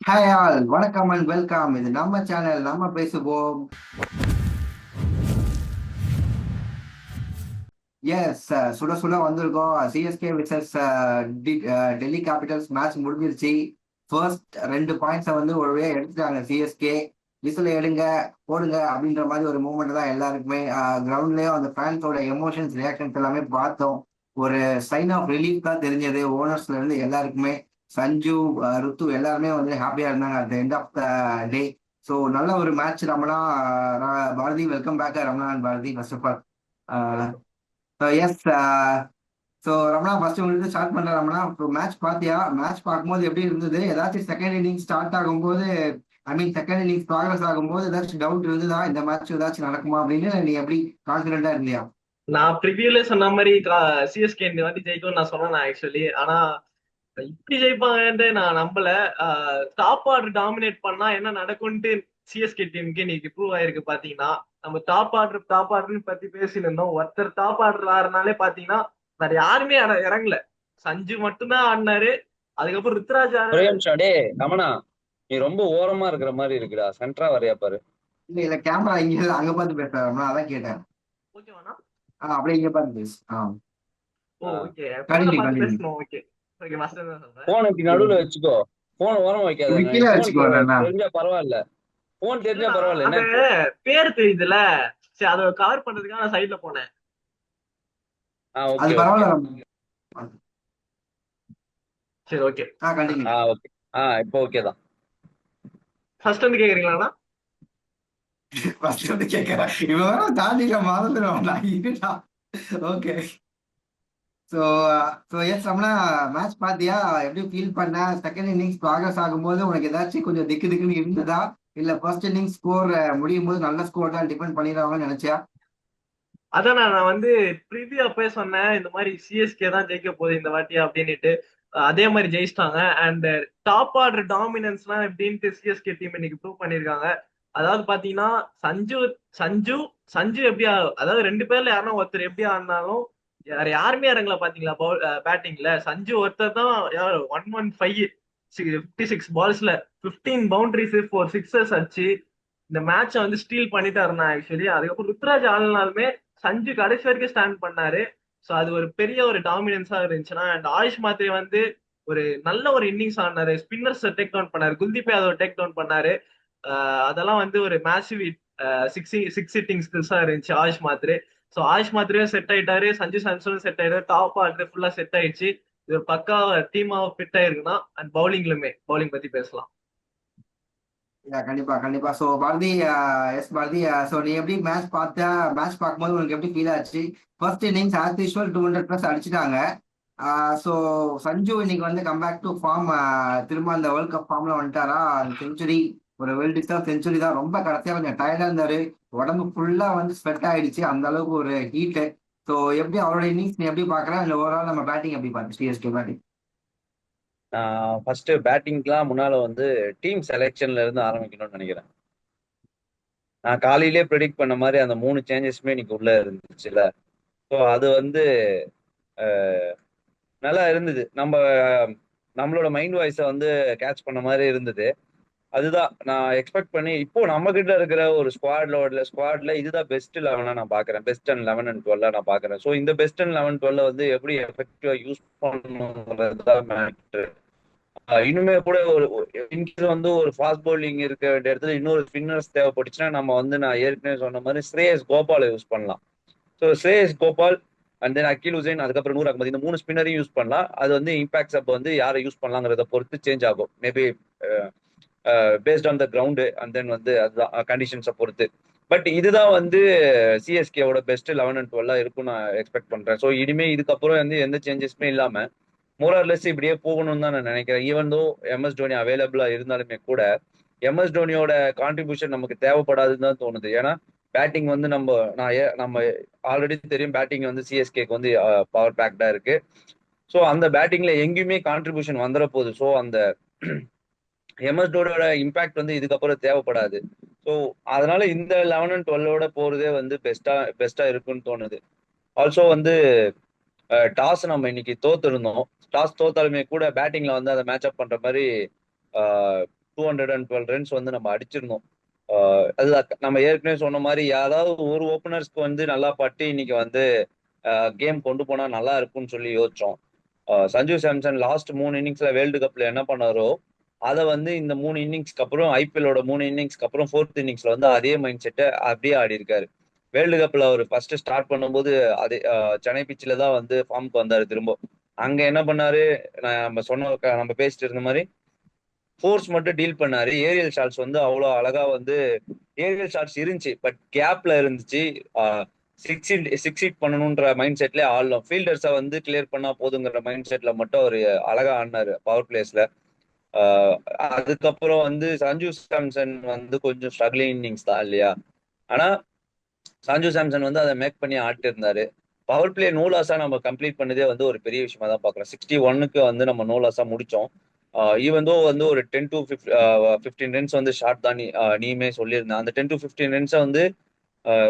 Hi all வணக்கம் and welcome. இது நம்ம சேனல், நம்ம பேசுவோம். எஸ், சுட சுட வந்திருக்கோம். CSK versus Delhi Capitals match முடிஞ்சிருச்சு. ஃபர்ஸ்ட் 2 பாயிண்ட்ஸை வந்து ஒரு வழியா எடுத்துட்டாங்க சிஎஸ்கே. விசில் எடுங்க, போடுங்க அப்படின்ற மாதிரி ஒரு மூமெண்ட் தான் எல்லாருக்குமே. கிரவுண்ட்லயும் அந்த ஃபேன்ஸோட எமோஷன்ஸ், ரியாக்ஷன்ஸ் எல்லாமே பார்த்தோம். ஒரு சைன் ஆஃப் ரிலீஃப் தான் தெரிஞ்சது ஓனர்ஸ்ல இருந்து எல்லாருக்குமே. சஞ்சு, ருத்து எல்லாருமே வந்து ஹாப்பியா இருந்தாங்க at the end of the day. So நல்ல ஒரு match Ramana. Bharathi, welcome back Ramana and Bharathi first of all. வணக்கம். எஸ். ஸோ ரமணா, ஃபர்ஸ்ட் உங்களுக்கு ஸ்டார்ட் பண்ற ரமணா. இப்போ மேட்ச் பார்த்தியா? மேட்ச் பார்க்கும்போது எப்படி இருந்தது? ஏதாச்சும் செகண்ட் இன்னிங் ஸ்டார்ட் ஆகும்போது, ஐ மீன் செகண்ட் இன்னிங்ஸ் ப்ராக்ரஸ் ஆகும்போது ஏதாச்சும் டவுட் இருந்ததா? இந்த மேட்ச் ஏதாச்சும் நடக்குமா அப்படின்னு நீ எப்படி கான்ஃபிடென்ட்டா இருந்தியா? நான் ப்ரிவியூல சொன்ன மாதிரி சிஎஸ்கே இந்த வாட்டி ஜெயிக்கும்னு நான் சொன்னேன் ஆக்சுவலி. ஆனா இப்படி ஜெயிப்பாங்கன்னு நான் நம்பல. டாப் ஆர்டர் டாமினேட் பண்ணா என்ன நடக்கும்ட்டு சிஎஸ்கே டீமுக்கு இன்னைக்கு ப்ரூவ் ஆயிருக்கு. பாத்தீங்கன்னா நம்ம டாப் ஆர்டர்னு பத்தி பேசிட்டு இருந்தோம். ஒருத்தர் டாப் ஆர்டர் ஆடுறனாலே பாத்தீங்கன்னா வேற யாருமே இறங்கல. சஞ்சு மட்டும்தான் ஆடினாரு. அதுக்கப்புறம் ருத்ராஜ் ஒரே நிமிஷம் டே ரமணா. நீ ரொம்ப ஓரமா இருக்கிற மாதிரி இருக்குடா, சென்ட்ரா வரையா பாரு. இல்ல இல்ல, கேமரா இங்க இல்ல, அங்க பார்த்து பேசுறேன் ரமணா, அதான் கேட்டேன். ஓகேவாண்ணா? அப்படியே இங்க பார்த்து பேசு. ஓ ஓகே, போனை கண்டினியூ பார்த்து கண்டினியூ. பேசணும். ஓகே ஓகே, ஃபர்ஸ்ட் தான் சொல்றேன். போன் இப்படி நடுவுல வச்சுக்கோ. போன் ஓரமா வைக்காத. இப்படி கீழே போன் வச்சுக்கோ அண்ணா. தெரிஞ்சா பரவாயில்ல. போன் தெரிஞ்சா இல்லண்ணா, பரவாயில்ல அந்த என்ன இப்போ. பேர் தெரியுதுல, சரி அதை கவர் பண்றதுக்காக நான் சைட்ல போனேன். அது ஓகே ஓகே. பரவாயில்ல ரமணா. சரி ஓகே. கண்டினியூ. ஓகே. இப்போ ஓகே தான். ஃபர்ஸ்ட் வந்து கேக்குறீங்களாண்ணா? ஃபர்ஸ்ட் வந்து கேட்கறேன், இவன் வேற தாண்டில மறந்துடுவான். Okay. So so yes Ramana, match பார்த்தியா? எப்படி ஃபீல் பண்ண? செகண்ட் இன்னிங்ஸ் ப்ராக்ரஸ் ஆகும்போது உனக்கு ஏதாச்சும் கொஞ்சம் திக்கு திக்குன்னு இருந்ததா? இல்ல ஃபர்ஸ்ட் இன்னிங்ஸ் ஸ்கோர் முடியும் போது நல்ல ஸ்கோர் தான் டிபெண்ட் பண்ணிடுவாங்கன்னு நினைச்சியா? அதான் நான் வந்து ப்ரிவியூ அப்பவே சொன்னேன் இந்த மாதிரி சிஎஸ்கே தான் ஜெயிக்க போகுது இந்த வாட்டி அப்படின்னுட்டு. அதே மாதிரி ஜெயிச்சிட்டாங்க. அண்ட் டாப் ஆர்டர் டாமினன்ஸ்லாம் எப்படின்ட்டு சிஎஸ்கே டீம் இன்னைக்கு ப்ரூவ் பண்ணிருக்காங்க. அதாவது பாத்தீங்கன்னா சஞ்சு சஞ்சு சஞ்சு எப்படி அதாவது ரெண்டு பேர்ல யாருன்னா ஒருத்தர் எப்படி ஆடினாலும் வேற யாருமே இறங்கல. பாத்தீங்களா பேட்டிங்ல சஞ்சு ஒருத்தர் தான். 115 56 பால்ஸ்ல 15 பவுண்டரிஸ் 4 சிக்ஸர்ஸ் அடிச்சு இந்த மேட்சை வந்து ஸ்டீல் பண்ணிட்டாருன்னா ஆக்சுவலி. அதுக்கப்புறம் ருத்ராஜ் ஆடினாலுமே சஞ்சு கடைசி வரைக்கும் ஸ்டாண்ட் பண்ணாரு. ஸோ அது ஒரு பெரிய ஒரு டாமினன்ஸா இருந்துச்சுன்னா. அண்ட் ஆயுஷ் மாத்திரை வந்து ஒரு நல்ல ஒரு இன்னிங்ஸ் ஆடினாரு. ஸ்பின்னர்ஸ் டேக் டவுன் பண்ணாரு. குல்தீப் யாதவ் டேக் டவுன் பண்ணாரு. அதெல்லாம் வந்து ஒரு மேசிவ் சிக்ஸ் ஹிட்டிங் ஸ்கில்ஸா இருந்துச்சு ஆயுஷ் மாத்திரை. ஸோ ஆயுஷ் மாத்திரையும் செட் ஆயிட்டாரு, சஞ்சு சாம்சனும் செட் ஆயிட்டாரு, டாப் ஆர்டர் ஃபுல்லா செட் ஆயிடுச்சு. இது ஒரு பக்கா டீமா ஃபிட் ஆயிருக்குன்னா. அண்ட் பவுலிங் பத்தி பேசலாம். கண்டிப்பா கண்டிப்பா. So Bharathi, yes Bharathi, so நீ எப்படி மேட்ச் பார்த்த? மேட்ச் பார்க்கும்போது உனக்கு எப்படி ஃபீல் ஆச்சு? ஃபர்ஸ்ட் இன்னிங்ஸ் ஆஸ் யூஸ்வல் 200+ அடிச்சிட்டாங்க. ஸோ சஞ்சு இன்னைக்கு வந்து கம்பேக் டு ஃபார்ம், திரும்ப அந்த வேர்ல்ட் கப் ஃபார்ம்ல வந்துட்டாரா? அந்த செஞ்சுரி, ஒரு வெல் டிசர்வ் செஞ்சுரி தான். ரொம்ப கடைசியா கொஞ்சம் டயர்டா இருந்தாரு. உடம்பு ஃபுல்லா வந்து ஸ்வெட் ஆயிடுச்சு, அந்த அளவுக்கு ஒரு ஹீட்டு. ஸோ எப்படி அவரோட இன்னிங்ஸ் நீ எப்படி பாக்குற? இல்ல ஓவரால் நம்ம பேட்டிங் எப்படி பார்த்து சிஎஸ்கே பேட்டிங்? நான் ஃபர்ஸ்ட் பேட்டிங்க்குலாம் முன்னால வந்து டீம் செலெக்ஷன்ல இருந்து ஆரம்பிக்கணும்னு நினைக்கிறேன். நான் காலையிலேயே ப்ரெடிக்ட் பண்ண மாதிரி அந்த 3 சேஞ்சஸுமே இன்னைக்கு உள்ள இருந்துச்சுல்ல. ஸோ அது வந்து நல்லா இருந்தது. நம்மளோட மைண்ட் வாய்ஸை வந்து கேட்ச் பண்ண மாதிரி இருந்தது. அதுதான் நான் எக்ஸ்பெக்ட் பண்ணி இப்போ நம்ம கிட்ட இருக்கிற ஒரு ஸ்குவாட்ல இதுதான் பெஸ்ட் 11 நான் பாக்குறேன். பெஸ்ட் அண்ட் 11 அண்ட் 12 நான் பாக்குறேன். ஸோ இந்த பெஸ்ட் அண்ட் 11 12 வந்து எப்படி எஃபெக்டிவா யூஸ் பண்ணணுங்கிறதுதான் மேட்ரு. இன்னுமே கூட ஒரு இன்கேஸ் வந்து ஒரு ஃபாஸ்ட் பவுலிங் இருக்க வேண்டிய இடத்துல இன்னொரு ஸ்பின்னர்ஸ் தேவைப்பட்டுச்சுன்னா நம்ம வந்து நான் ஏற்கனவே சொன்ன மாதிரி ஸ்ரேயஸ் கோபாலை யூஸ் பண்ணலாம். So Shreyas Gopal and then Akeal Hosein, அதுக்கப்புறம் நூர் அகமது, இந்த 3 ஸ்பின்னரையும் யூஸ் பண்ணலாம். அது வந்து இம்பாக்ட்ஸ் அப்போ வந்து யாரை யூஸ் பண்ணலாங்கிறத பொறுத்து சேஞ்ச் ஆகும். Maybe based on the ground and then வந்து அதுதான் கண்டிஷன்ஸை பொறுத்து. பட் இதுதான் வந்து சிஎஸ்கேவோட பெஸ்ட் 11 அண்ட் 12 இருக்கும்னு நான் எக்ஸ்பெக்ட் பண்றேன். ஸோ இனிமே இதுக்கப்புறம் வந்து எந்த சேஞ்சஸுமே இல்லாம மோரார்லெஸ் இப்படியே போகணும்னு தான் நான் நினைக்கிறேன். ஈவன் தோ எம்எஸ் தோனி அவைலபிளா இருந்தாலுமே கூட எம்எஸ் தோனியோட கான்ட்ரிபியூஷன் நமக்கு தேவைப்படாதுன்னு தான் தோணுது. ஏன்னா பேட்டிங் வந்து நம்ம ஆல்ரெடி தெரியும், பேட்டிங் வந்து சிஎஸ்கேக்கு வந்து பவர் பேக்டா இருக்கு. ஸோ அந்த பேட்டிங்ல எங்கேயுமே கான்ட்ரிபியூஷன் வந்துட போகுது. ஸோ அந்த எம்எஸ் தோனியோட இம்பாக்ட் வந்து இதுக்கப்புறம் தேவைப்படாது. ஸோ அதனால இந்த 11 அண்ட் 12 போறதே வந்து பெஸ்டா இருக்குன்னு தோணுது. ஆல்சோ வந்து டாஸ் நம்ம இன்னைக்கு தோத்துருந்தோம். டாஸ் தோத்தாலுமே கூட பேட்டிங்ல வந்து அதை மேட்ச் அப் பண்ற மாதிரி 212 ரன்ஸ் வந்து நம்ம அடிச்சிருந்தோம். அதுதான் நம்ம ஏற்கனவே சொன்ன மாதிரி யாராவது ஒரு ஓப்பனர்ஸ்க்கு வந்து நல்லா பட்டு இன்னைக்கு வந்து கேம் கொண்டு போனா நல்லா இருக்கும்னு சொல்லி யோசிச்சோம். சஞ்சு சாம்சன் லாஸ்ட் 3 இன்னிங்ஸ்ல வேர்ல்டு கப்ல என்ன பண்ணாரோ அதை வந்து இந்த 3 இன்னிங்ஸ்க்கு அப்புறம் ஐபிஎல்லோட 3 இன்னிங்ஸ்க்கு அப்புறம் 4th இன்னிங்ஸ்ல வந்து அதே மைண்ட் செட்டை அப்படியே ஆடி இருக்காரு. வேர்ல்டு கப்ல அவர் ஃபர்ஸ்ட் ஸ்டார்ட் பண்ணும்போது அதே சென்னை பிச்சில் தான் வந்து ஃபார்முக்கு வந்தாரு திரும்ப. அங்க என்ன பண்ணாரு, நம்ம பேசிட்டு இருந்த மாதிரி ஃபோர்ஸ் மட்டும் டீல் பண்ணாரு. ஏரியல் ஷாட்ஸ் வந்து அவ்வளோ அழகா வந்து ஏரியல் ஷாட்ஸ் இருந்துச்சு, பட் கேப்ல இருந்துச்சு. சிக்ஸ் ஹிட் பண்ணணுன்ற மைண்ட் செட்லேயே ஆடலாம். ஃபீல்டர்ஸை வந்து கிளியர் பண்ணா போதுங்கிற மைண்ட் செட்ல மட்டும் அவர் அழகா ஆடினாரு பவர் பிளேஸ்ல. அதுக்கப்புறம் வந்து சஞ்சு சாம்சன் வந்து கொஞ்சம் ஸ்ட்ரகிளிங் இன்னிங்ஸ் தான் இல்லையா. ஆனா சஞ்சு சாம்சன் வந்து அதை மேக் பண்ணி ஆட்டு இருந்தாரு. பவர் பிளே நோ லாஸா நம்ம கம்ப்ளீட் பண்ணதே வந்து ஒரு பெரிய விஷயமா தான் பாக்குறோம். 61க்கு வந்து நம்ம நோ லாஸா முடிச்சோம். ஈவன் தோ வந்து ஒரு 10 to 15 ரன்ஸ் வந்து ஷார்ட் தான். நீயுமே சொல்லியிருந்தேன் அந்த 10 to 15 ரன்ஸை வந்து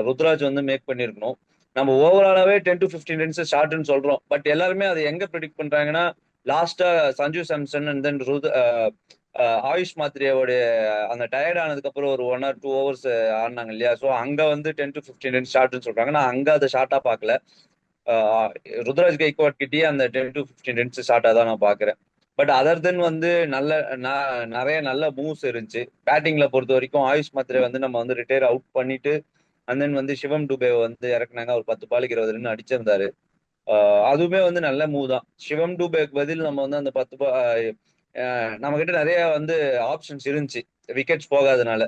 ருத்ராஜ் வந்து மேக் பண்ணியிருக்கணும். நம்ம ஓவராலாவே 10 to 15 ரன்ஸ் ஷார்ட்னு சொல்றோம், பட் எல்லாருமே அதை எங்க ப்ரிடிக்ட் பண்றாங்கன்னா லாஸ்டா சஞ்சு சாம்சன் அண்ட் தென் ஆயுஷ் மாத்ரேவோட அந்த டயர்ட் ஆனதுக்கு அப்புறம் ஒரு 1 or 2 hours ஆடினாங்க இல்லையா. ஸோ அங்க வந்து 10 to 15 ரன்ஸ் ஷார்ட்னு சொல்றாங்க. நான் அங்க அதை ஷார்ட்டா பார்க்கல. ருத்ராஜ் கைக்வாட் கிட்டயே அந்த 10 to 15 ரன்ஸ் ஷார்ட்டா தான் நான் பாக்குறேன். பட் அதர் தென் வந்து நிறைய நல்ல மூவ்ஸ் இருந்துச்சு. பேட்டிங்ல பொறுத்த வரைக்கும் ஆயுஷ் மாத்ரே வந்து நம்ம வந்து ரிட்டையர் அவுட் பண்ணிட்டு அண்ட் தென் வந்து சிவம் டுபே வந்து இறக்குனாங்க. அவர் 10 பாலுக்கு 20 ரன் அடிச்சிருந்தாரு. அதுவுமே வந்து நல்ல மூவ் தான். சிவம் டுபேக்கு பதில் நம்ம வந்து அந்த 10 நம்ம கிட்ட நிறைய வந்து ஆப்ஷன்ஸ் இருந்துச்சு விக்கெட்ஸ் போகாதனால.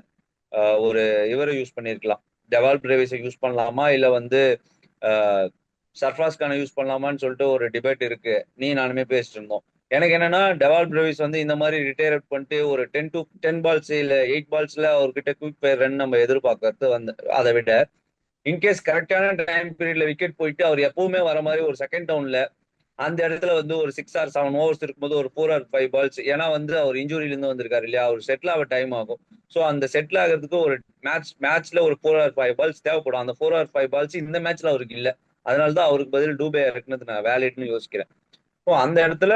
ஒரு இவரை யூஸ் பண்ணியிருக்கலாம், டெவால் பிரேவிஸை யூஸ் பண்ணலாமா இல்லை வந்து சர்ஃப்ராஸ் கானை யூஸ் பண்ணலாமான்னு சொல்லிட்டு ஒரு டிபேட் இருக்கு. நானுமே பேசிட்டு இருந்தோம். எனக்கு என்னன்னா டெவால் பிரேவிஸ் வந்து இந்த மாதிரி ரிட்டையர் பண்ணிட்டு ஒரு 10 to 10 பால்ஸ் இல்ல 8 பால்ஸ்ல அவர்கிட்ட குயிக் ஃபயர் ரன் நம்ம எதிர்பார்க்கறது வந்து அதை விட இன்கேஸ் கரெக்டான டைம் பீரியட்ல விக்கெட் போயிட்டு அவர் எப்பவுமே வர மாதிரி ஒரு செகண்ட் டவுன்ல அந்த இடத்துல வந்து ஒரு 6 or 7 overs இருக்கும்போது ஒரு 4 or 5 balls, ஏன்னா வந்து அவர் இன்ஜுரியில இருந்து வந்திருக்காரு இல்லையா, அவர் செட்டில் ஆக டைம் ஆகும். ஸோ அந்த செட்டில் ஆகிறதுக்கு ஒரு மேட்ச்ல ஒரு 4 or 5 balls தேவைப்படும். அந்த 4 or 5 balls இந்த மேட்ச்ல அவருக்கு இல்லை. அதனாலதான் அவருக்கு பதில் டூபே இறக்குனது நான் வேலிட்னு யோசிக்கிறேன். ஸோ அந்த இடத்துல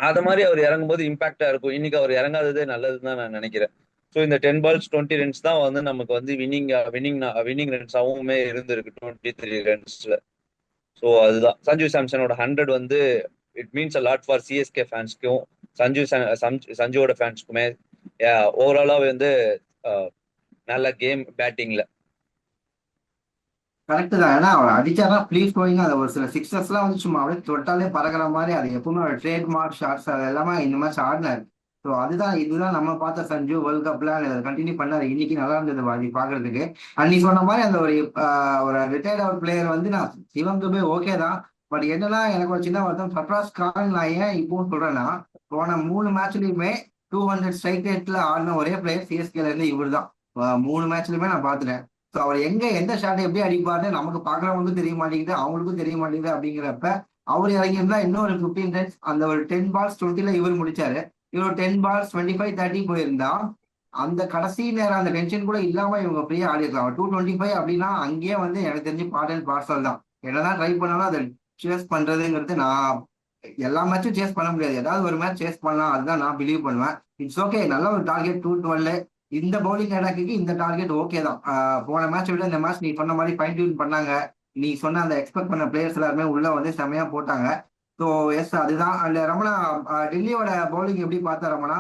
அத மாதிரி அவர் இறங்கும்போது இம்பாக்டா இருக்கும். இன்னைக்கு அவர் இறங்காததே நல்லதுன்னு தான் நான் நினைக்கிறேன். ஸோ இந்த 10 balls 20 runs தான் வந்து நமக்கு வந்து வின்னிங் ரன்ஸாவுமே இருந்திருக்கு 23 ரன்ஸ்ல. ஸோ அதுதான் சஞ்சு சாம்சனோட 100 வந்து it means a lot for CSK ஃபேன்ஸ்க்கும் சஞ்சுவோட ஃபேன்ஸ்க்குமே. ஓவராலா வந்து நல்ல கேம் பேட்டிங்ல. கரெக்ட் தான். ஏன்னா அவர் அடிச்சாரா ப்ளீஸ் கோயிங் அது ஒரு சில சிக்ஸஸ்லாம் வந்து சும்மா அப்படியே தொட்டாலே பறக்கிற மாதிரி, அது எப்பவுமே ஒரு ட்ரேட்மார்க் ஷாட்ஸ் அது எல்லாமே இந்த மாதிரி ஆடினாரு. ஸோ இதுதான் நம்ம பார்த்த சஞ்சு வேர்ல்ட் கப்ல கண்டினியூ பண்ணாரு. இன்னைக்கு நல்லா இருந்தது வாடி பாக்குறதுக்கு. அண்ட் நீ சொன்ன மாதிரி அந்த ஒரு ரிட்டையர்ட் அவுட் பிளேயர் வந்து நான் சிவம் துபே ஓகே தான். பட் என்னன்னா எனக்கு ஒரு சின்ன வருத்தம், சர்ஃப்ராஸ் கான் நான் ஏன் இப்பவும் சொல்றேன்னா போன 3 மேட்ச்லயுமே 200 ஸ்ட்ரைக் ரேட்ல ஆடின ஒரே பிளேயர் சிஎஸ்கேல இருந்து இவர் தான். 3 மேட்ச்லயுமே நான் பார்த்துட்டேன். ஸோ அவர் எந்த ஷாட் எப்படி அடிப்பாருன்னு நமக்கு பாக்குறவங்களுக்கும் தெரிய மாட்டேங்குது, அவங்களுக்கும் தெரிய மாட்டேங்குது. அப்படிங்கிறப்ப அவர் இறங்கியிருந்தா இன்னும் ஒரு 15 ரன்ஸ் அந்த ஒரு 10 balls 20ல இவர் முடிச்சாரு. இவர் 10 balls 25 30 போயிருந்தா அந்த கடைசி நேரம் அந்த டென்ஷன் கூட இல்லாம இவங்க ஃப்ரீயா ஆடி இருக்கலாம். 225 அப்படின்னா அங்கேயே வந்து எனக்கு தெரிஞ்சு பார்ட் அண்ட் பார்சல் தான். என்னதான் ட்ரை பண்ணாலும் அதை சேஸ் பண்றதுங்கிறது நான் எல்லா மேட்சும் சேஸ் பண்ண முடியாது. ஏதாவது ஒரு மேட்ச் சேஸ் பண்ணலாம், அதுதான் நான் பிலீவ் பண்ணுவேன். இட்ஸ் ஓகே, நல்ல ஒரு டார்கெட் 212. இந்த பவுலிங் அட்டாக்கு இந்த டார்கெட் ஓகே தான். போன மேட்ச் விட இந்த மேட்ச் நீ சொன்ன மாதிரி ஃபைன் டியூன் பண்ணாங்க. நீ சொன்ன அந்த எக்ஸ்பெக்ட் பண்ண பிளேயர்ஸ் எல்லாருமே உள்ள வந்து செமையா போட்டாங்க. ஸோ எஸ் அதுதான். அந்த ரமணா டெல்லியோட பவுலிங் எப்படி பார்த்தா ரமணா?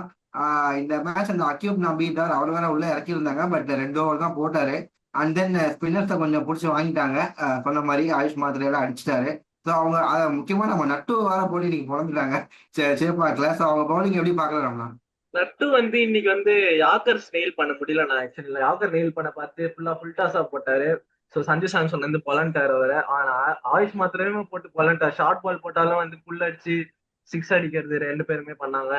இந்த மேட்ச் அந்த அக்யூப் நம்பி தான் அவர் வேற உள்ள இறக்கியிருந்தாங்க, பட் 2 over தான் போட்டாரு. அண்ட் தென் ஸ்பின்னர்ஸை கொஞ்சம் பிடிச்சி வாங்கிட்டாங்க. சொன்ன மாதிரி ஆயுஷ் மாத்திரையெல்லாம் அடிச்சிட்டாரு. ஸோ அவங்க முக்கியமா நம்ம நட்டு வேற போட்டு நீங்க பிறந்துட்டாங்க சேப்பாக்கல. ஸோ அவங்க பவுலிங் எப்படி பார்க்கல ரமணா? நட்டு வந்து இன்னைக்கு வந்து யாக்கர் நெயில் பண்ண முடியல. நான் ஆக்சுவலி யாக்கர் நெயில் பண்ண பார்த்து ஃபுல் டாஸா போட்டாரு. ஸோ சஞ்சு சாம்சன் வந்து பொலண்டார் வர. ஆனா ஆயுஷ் மாத்திரமே போட்டு பொலண்டார். ஷார்ட் பால் போட்டாலும் வந்து புல் அடிச்சு 6 அடிக்கிறது 2 பேருமே பண்ணாங்க.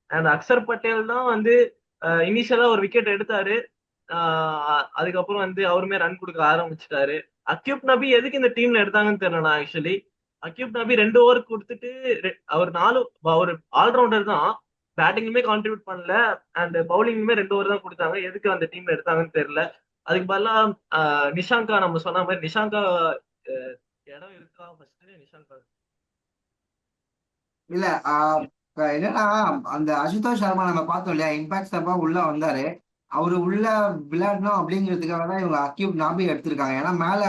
அண்ட் அக்சர் பட்டேல் தான் வந்து இனிஷியலா ஒரு விக்கெட் எடுத்தாரு. அதுக்கப்புறம் வந்து அவருமே ரன் கொடுக்க ஆரம்பிச்சிட்டாரு. அக்யூப் நபி எதுக்கு இந்த டீம்ல எடுத்தாங்கன்னு தெரியல. ஆக்சுவலி அக்யூப் நபி 2 over கொடுத்துட்டு அவர் ஒரு ஆல்ரவுண்டர் தான். பேட்டிங்லுமே கான்ட்ரிபியூட் பண்ணல அண்ட் பவுலிங்லுமே 2 over தான் கொடுத்தாங்க. எதுக்கு அந்த டீம்ல எடுத்தாங்கன்னு தெரியல. அதுக்கு பதிலா நிஷாங்கா, நம்ம சொன்ன மாதிரி நிஷாங்கா இடம் இருக்கா ஃபர்ஸ்ட் நிஷாங்கா? இல்ல என்னன்னா அந்த அசுதோஷ் சர்மா நம்ம பார்த்தோம் இல்லையா, இம்பாக்ட் சர்மா உள்ள வந்தாரு. அவரு உள்ள விளையாடணும் அப்படிங்கிறதுக்காக தான் இவங்க அக்யூப் நாபி எடுத்திருக்காங்க. ஏன்னா மேல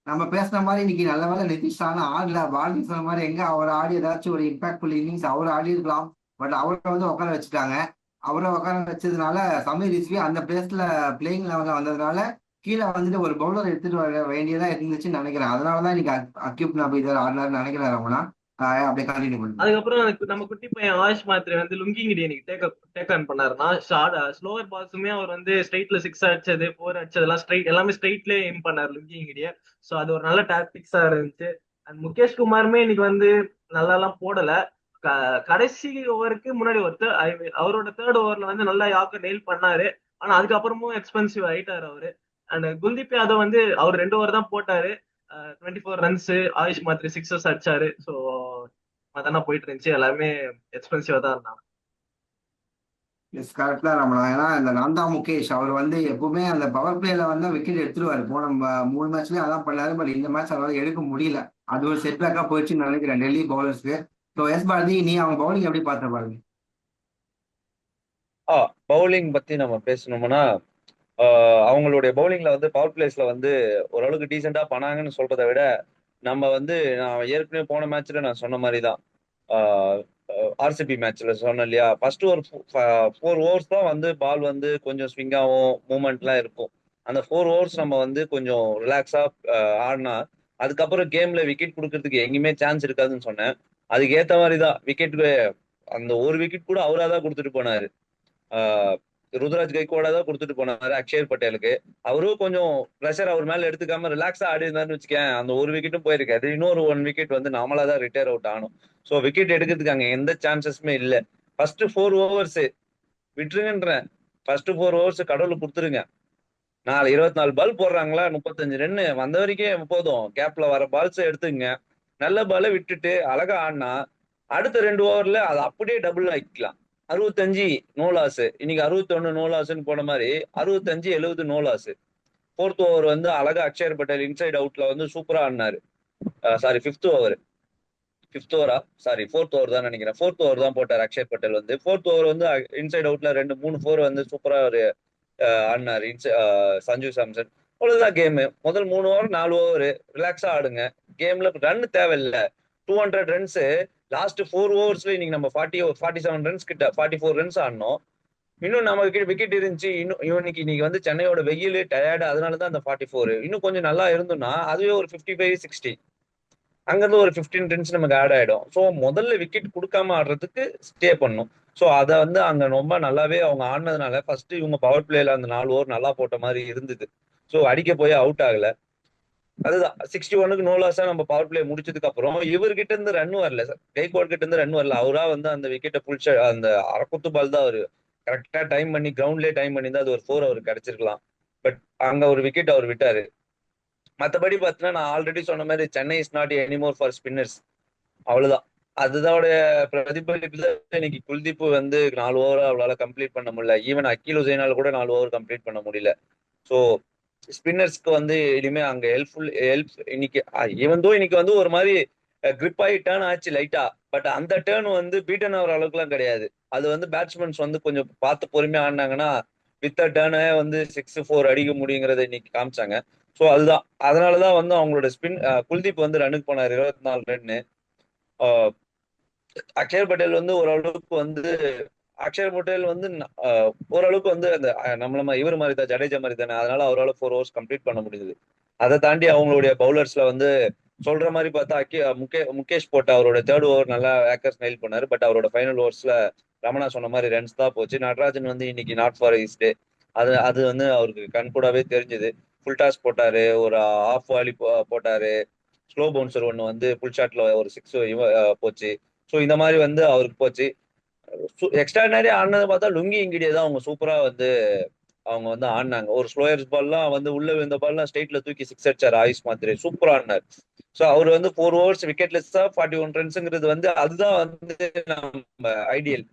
நம்ம பேசுன மாதிரி இன்னைக்கு நல்ல வேலை நிதிஷ் ராணா ஆடல. பாலி சொன்ன மாதிரி எங்க அவர் ஆடி ஏதாச்சும் ஒரு இம்பாக்ட்ஃபுல் இன்னிங்ஸ் அவர் ஆடி இருக்கலாம். பட் அவரை வந்து உட்கார வச்சுட்டாங்க. அவரை உட்கார வச்சதுனால சமீர் ரிஸ்வி அந்த பிளேஸ்ல பிளேயிங் லெவல்ல வந்ததுனால கீழே வந்துட்டு ஒரு பவுலர் எடுத்துட்டு வர வேண்டியதா இருந்துச்சுன்னு நினைக்கிறேன். அதனாலதான் இன்னைக்கு அக்யூப் நாபி இதில் ஆடினாருன்னு நினைக்கிறேன். ரமணா அப்படியே கண்டினியூ பண்ணுங்க. அதுக்கப்புறம் நம்ம குட்டி பையன் ஆயுஷ் மாத்ரே வந்து லுங்கிங்கிடி எனக்கு டேக் ஆன் பண்ணாருன்னா ஸ்லோவர் பால்ஸுமே அவர் வந்து ஸ்ட்ரைட்ல சிக்ஸ் அடிச்சது, ஃபோர் அடிச்சதெல்லாம் ஸ்ட்ரைட் எல்லாமே ஸ்ட்ரைட்லயே எய்ம் பண்ணாரு லுங்கிங்கிடிய. ஸோ அது ஒரு நல்ல டாக்டிக்ஸா இருந்துச்சு. அண்ட் முகேஷ் குமாருமே இன்னைக்கு வந்து நல்லா எல்லாம் போடல. கடைசி ஓவருக்கு முன்னாடி அவரோட தேர்ட் ஓவர்ல வந்து நல்லா யாக்கர் நெயில் பண்ணாரு. ஆனா அதுக்கப்புறமும் எக்ஸ்பென்சிவ் ஆயிட்டாரு அவரு. அண்ட் குல்தீப் யாதவ் வந்து அவர் 2 ஓவர் தான் போட்டாரு. 24 ரன்ஸ், ஆயுஷ் மாத்ரி சிக்ஸஸ் அடிச்சாரு. ஸோ அதான போயிட்டு இருந்துச்சு. எல்லாருமே எக்ஸ்பென்சிவா தான் இருந்தாங்க. எஸ் கரெக்ட் தான் ரமணா. ஏன்னா இந்த நந்தா முகேஷ் அவர் வந்து எப்பவுமே அந்த பவர் பிளேல வந்து விக்கெட் எடுத்துருவாரு. போன 3 மேட்ச்லயும் அதான் பண்ணாரு. பட் இந்த மேட்ச் அவரால் எடுக்க முடியல. அது ஒரு செட் பேக்கா போயிடுச்சுன்னு நினைக்கிறேன் டெல்லி பவுலர்ஸ்க்கு. ஸோ எஸ் பாரதி, நீ அவங்க பவுலிங் எப்படி பார்த்த பாருங்க. பவுலிங் பத்தி நம்ம பேசணும்னா அவங்களுடைய பவுலிங்ல வந்து பவர் பிளேஸ்ல வந்து ஓரளவுக்கு டீசெண்டா பண்ணாங்கன்னு சொல்றதை விட நம்ம வந்து நான் ஏற்கனவே போன மேட்ச்ல நான் சொன்ன மாதிரி தான். ஆர்சிபி மேட்ச்ல சொன்னேன் இல்லையா, ஃபர்ஸ்ட் ஒரு 4 ஓவர்ஸ் தான் வந்து பால் வந்து கொஞ்சம் ஸ்விங்காகவும் மூமெண்ட்லாம் இருக்கும். அந்த 4 ஓவர்ஸ் நம்ம வந்து கொஞ்சம் ரிலாக்ஸா ஆடினா அதுக்கப்புறம் கேம்ல விக்கெட் கொடுக்கறதுக்கு எங்கேயுமே சான்ஸ் இருக்காதுன்னு சொன்னேன். அதுக்கு ஏத்த மாதிரி தான் விக்கெட், அந்த ஒரு விக்கெட் கூட அவரா தான் கொடுத்துட்டு போனாரு. ஆஹ் ருத்ராஜ் கைக்வாடா தான் கொடுத்துட்டு போனாரு அக்ஷர் பட்டேலுக்கு. அவரும் கொஞ்சம் ப்ரெஷர் அவர் மேல எடுத்துக்காம ரிலாக்ஸா ஆடி இருந்தாருன்னு வச்சுக்கேன், அந்த ஒரு விக்கெட்டும் போயிருக்காது. இன்னொரு 1 விக்கெட் வந்து நாமளா தான் ரிட்டையர் அவுட் ஆகணும். ஸோ விக்கெட் எடுக்கிறதுக்கு அங்க எந்த சான்சஸுமே இல்லை. ஃபர்ஸ்ட் 4 ஓவர்ஸ் விட்டுருங்கன்றேன். ஃபர்ஸ்ட் 4 ஓவர்ஸ் கடவுள் கொடுத்துருங்க. 24 பால் போடுறாங்களா, 35 ரன் வந்த வரைக்கும் போதும். கேப்ல வர பால்ஸ் எடுத்துங்க, நல்ல பாலை விட்டுட்டு அழகா ஆடினா அடுத்த 2 ஓவர்ல அதை அப்படியே டபுள் ஆக்கிக்கலாம். 65 நோ லாஸ், இன்னைக்கு 61 நோ லாஸ்ன்னு போன மாதிரி 65 70 நோ லாஸ். ஃபோர்த் ஓவர் வந்து அழகா அக்ஷர் பட்டேல் இன்சைட் அவுட்ல வந்து சூப்பரா ஆடினாரு. சாரி ஃபிஃப்த் ஓவர், ஃபிஃப்த் ஓவரா சாரி ஃபோர்த் ஓவர் தான் நினைக்கிறேன். ஃபோர்த் ஓவர் தான் போட்டார் அக்ஷர் பட்டேல் வந்து. ஃபோர்த் ஓவர் வந்து இன்சைட் அவுட்ல 2 3 4 வந்து சூப்பரா ஒரு ஆடினாரு சஞ்சு சாம்சன். அவ்வளவுதான் கேம். முதல் 3 ஓவர் 4 ஓவர் ரிலாக்ஸா ஆடுங்க. கேம்ல ரன் தேவையில்லை. 200 ரன்ஸ் லாஸ்ட் 4 ஓவர்ஸ்ல இன்னைக்கு நம்ம 47 ரன்ஸ் கிட்ட 44 ரன்ஸ் ஆடணும். இன்னும் நம்ம விக்கெட் இருந்துச்சு. இன்னும் இன்னைக்கு வந்து சென்னையோட வெயில் டயர்டு, அதனாலதான் அந்த 44. இன்னும் கொஞ்சம் நல்லா இருந்தோம்னா அதுவே ஒரு 55 60, அங்கிருந்து ஒரு 15 ரன்ஸ் நமக்கு ஆட் ஆயிடும். ஸோ முதல்ல விக்கெட் கொடுக்காம ஆடுறதுக்கு ஸ்டே பண்ணும். ஸோ அதை வந்து அங்க ரொம்ப நல்லாவே அவங்க ஆடினதுனால ஃபர்ஸ்ட் இவங்க பவர் பிளேல அந்த 4 ஓவர் நல்லா போட்ட மாதிரி இருந்தது. ஸோ அடிக்க போய் அவுட் ஆகல. அதுதான் 61க்கு நோ லாஸா நம்ம பவர் பிளே முடிச்சதுக்கு அப்புறம் இவர்கிட்ட இருந்து ரன் வரல சார், கெய்க்வாட் கிட்ட இருந்து ரன் வரல. அவரா வந்து அந்த விக்கெட்டை புடிச்ச அந்த அரக்குத்து பால் தான் அவரு கரெக்டா டைம் பண்ணி கிரவுண்ட்லயே டைம் பண்ணி தான் அது ஒரு 4 அவருக்கு கிடைச்சிருக்கலாம். பட் அங்க ஒரு விக்கெட் அவர் விட்டாரு. மற்றபடி பார்த்தீங்கன்னா நான் ஆல்ரெடி சொன்ன மாதிரி Chennai is not anymore for spinners. அவ்வளவுதான். அதுதான் பிரதிபலிப்பு தான். இன்னைக்கு குல்தீப் வந்து 4 ஓவர் அவளால கம்ப்ளீட் பண்ண முடியல. ஈவன் அக்கீல் ஹுசைனால கூட 4 ஓவர் கம்ப்ளீட் பண்ண முடியல. ஸோ ஸ்பின்னர்ஸ்க்கு வந்து இனிமே அங்க ஹெல்ப் இன்னைக்கு ஈவன் தோ இன்னைக்கு வந்து ஒரு மாதிரி கிரிப் ஆகி டேர்ன் ஆச்சு லைட்டா. பட் அந்த டேர்ன் வந்து பீட்டன் ஆகிற அளவுக்குலாம் கிடையாது. அது வந்து பேட்ஸ்மேன்ஸ் வந்து கொஞ்சம் பார்த்து பொறுமையா ஆடினாங்கன்னா வித் டேர்னே வந்து 6 4 அடிக்க முடியுங்கிறத இன்னைக்கு காமிச்சாங்க. ஸோ அதுதான், அதனாலதான் வந்து அவங்களோட குல்தீப் வந்து ரன்னுக்கு போனார் 24 ரன்னு. அக்ஷர் பட்டேல் வந்து ஓரளவுக்கு வந்து அக்ஷர் பட்டேல் வந்து ஓரளவுக்கு வந்து அந்த இவர் மாதிரி தான், ஜடேஜா மாதிரி தானே, அதனால அவரால் 4 ஓவர்ஸ் கம்ப்ளீட் பண்ண முடியுது. அதை தாண்டி அவங்களுடைய பவுலர்ஸ்ல வந்து சொல்ற மாதிரி பார்த்தா முகேஷ் போட்ட அவரோட தேர்ட் ஓவர் நல்லா ஏக்கர்ஸ் நெயில் பண்ணாரு. பட் அவரோட ஃபைனல் ஓவர்ஸ்ல ரமணா சொன்ன மாதிரி ரன்ஸ் தான் போச்சு. நடராஜன் வந்து இன்னைக்கு நாட் ஃபார் ஈஸ் டே. அது அது வந்து அவருக்கு கண்கூடாவே தெரிஞ்சது. ஃபுல் டாஸ் போட்டாரு, ஒரு ஆஃப் வாலி போட்டாரு, ஸ்லோ பவுன்சர் ஒன்று வந்து புல் ஷாட்ல ஒரு 6 போச்சு. ஸோ இந்த மாதிரி வந்து அவருக்கு போச்சு. எக்ஸ்ட்ராடினரி ஆடினது பார்த்தா லுங்கி இங்கிடியே தான் அவங்க சூப்பரா வந்து அவங்க வந்து ஆடினாங்க. ஒரு ஸ்லோயர்ஸ் பால்லாம் வந்து உள்ள விழுந்த பால்லாம் ஸ்டேட்ல தூக்கி 6 அடிச்சாரு ஆயுஷ் மாத்திரை, சூப்பரா ஆடினார். ஸோ அவர் வந்து 4 ஓவர்ஸ் விக்கெட்லெஸ் தான் 41 ரன்ஸுங்கிறது வந்து அதுதான் வந்து நம்ம ஐடியல்.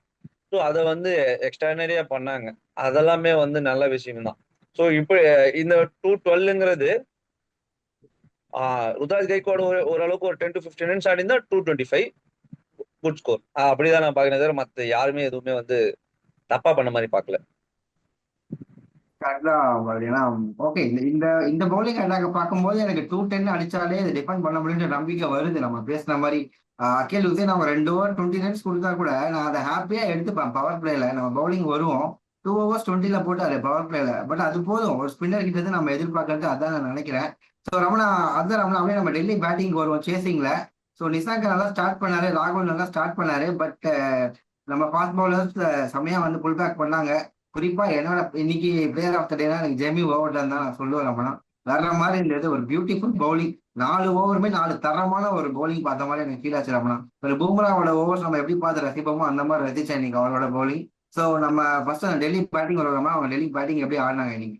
ஸோ அதை வந்து எக்ஸ்ட்ராடினரியா பண்ணாங்க. அதெல்லாமே வந்து நல்ல விஷயம் தான். ஸோ இப்போ இந்த 212ங்கிறது ருத்ராஜ் கைக்வாட் ஓரளவுக்கு ஒரு 10 to 15 ரன்ஸ் ஆடி இருந்தா 225. குட் ஸ்கோர் அப்படிதான் நான் பாக்குறேன் தவிர மத்த யாருமே எதுவுமே வந்து தப்பா பண்ண மாதிரி பாக்கல. கரெக்டா ஏன்னா ஓகே இந்த இந்த இந்த பவுலிங் அட்டாக் பார்க்கும்போது எனக்கு 210 அடிச்சாலே இது டிஃபெண்ட் பண்ண முடியுன்ற நம்பிக்கை வருது. நம்ம பேசுன மாதிரி அகில் ஹுசேன் அவங்க 2 ஓவர் 20 ரன்ஸ் கொடுத்தா கூட நான் அதை ஹாப்பியா எடுத்துப்பேன். பவர் பிளேல நம்ம பவுலிங் வருவோம், 2 overs 20ல போட்டாரு பவர் பிளேல. பட் அது போதும், ஒரு ஸ்பின்னர் கிட்ட இருந்து நம்ம எதிர்பார்க்கறது அதான் நான் நினைக்கிறேன். ஸோ ரமணா, அதான் ரமணா, அப்படியே நம்ம டெல்லி பேட்டிங் வருவோம் சேசிங்ல. ஸோ நிசாங்க நல்லா ஸ்டார்ட் பண்ணாரு, ராகுல் நல்லா ஸ்டார்ட் பண்ணாரு. பட் நம்ம ஃபாஸ்ட் பவுலர்ஸ் செமையா வந்து புல் பேக் பண்ணாங்க. குறிப்பா என்னோட இன்னைக்கு பிளேயர் ஆஃப் த டேனா எனக்கு ஜேமி ஓவர்டன் தான் நான் சொல்லுவேன். ரமணா வேற மாதிரி இருந்தது, ஒரு பியூட்டிஃபுல் பவுலிங். 4 ஓவருமே 4 தரமான ஒரு பவுலிங் பார்த்த மாதிரி எனக்கு ஃபீல் ஆச்சு. ரமணா ஒரு பும்ராவோட ஓவர்ஸ் நம்ம எப்படி பார்த்து ரசிப்போமோ அந்த மாதிரி ரசிச்சேன் இன்னைக்கு அவரோட பவுலிங். ஸோ நம்ம ஃபர்ஸ்ட் டெல்லி பேட்டிங் வருவோம்னா அவங்க டெல்லி பேட்டிங் எப்படி ஆடினாங்க இன்னைக்கு?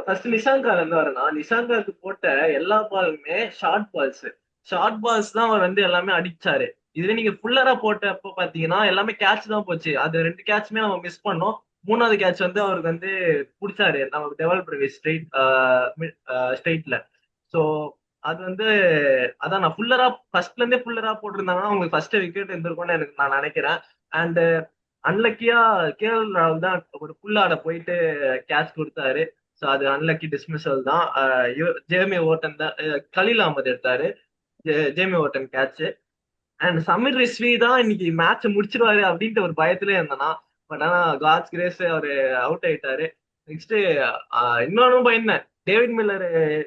ஃபர்ஸ்ட் நிஷாங்கால இருந்து வரனா, நிஷாங்காக்கு போட்ட எல்லா பாலுமே ஷார்ட் பால்ஸ் தான் அவர் வந்து எல்லாமே அடிச்சாரு. இதுவே நீங்க ஃபுல்லரா போட்டப்போ பாத்தீங்கன்னா எல்லாமே கேட்ச் தான் போச்சு. அது 2 கேட்சுமே நம்ம மிஸ் பண்ணோம். 3வது கேட்ச் வந்து அவருக்கு வந்து புடிச்சாரு நம்ம டெவலப்பர் ஸ்ட்ரெயிட்ல. ஸோ அது வந்து அதான் நான் ஃபர்ஸ்ட்ல இருந்தே ஃபுல்லரா போட்டிருந்தாங்கன்னா அவங்களுக்கு ஃபர்ஸ்ட் விக்கெட் இருந்திருக்கும்னு எனக்கு நான் நினைக்கிறேன். அண்ட் அன்லக்கியா கேஎல் ராகுல் தான் ஒரு புல்லாட போயிட்டு கேட்ச் கொடுத்தாரு. ஸோ அது அன்லக்கி டிஸ்மிசல் தான். ஜேமி ஓட்டன் தான், கலீல் அகமது எடுத்தாரு Jamie Orton catch. And Sameer Rizvi தான் இன்னைக்கு மேட்ச் முடிச்சிருவாரு அப்படின்ட்டு ஒரு பயத்திலே இருந்தேனா. பட் ஆனா காட்ஸ் கிரேஸ் அவரு அவுட் ஆயிட்டாரு. நெக்ஸ்ட் இன்னொன்னும் பயந்தேன், டேவிட் மில்லர்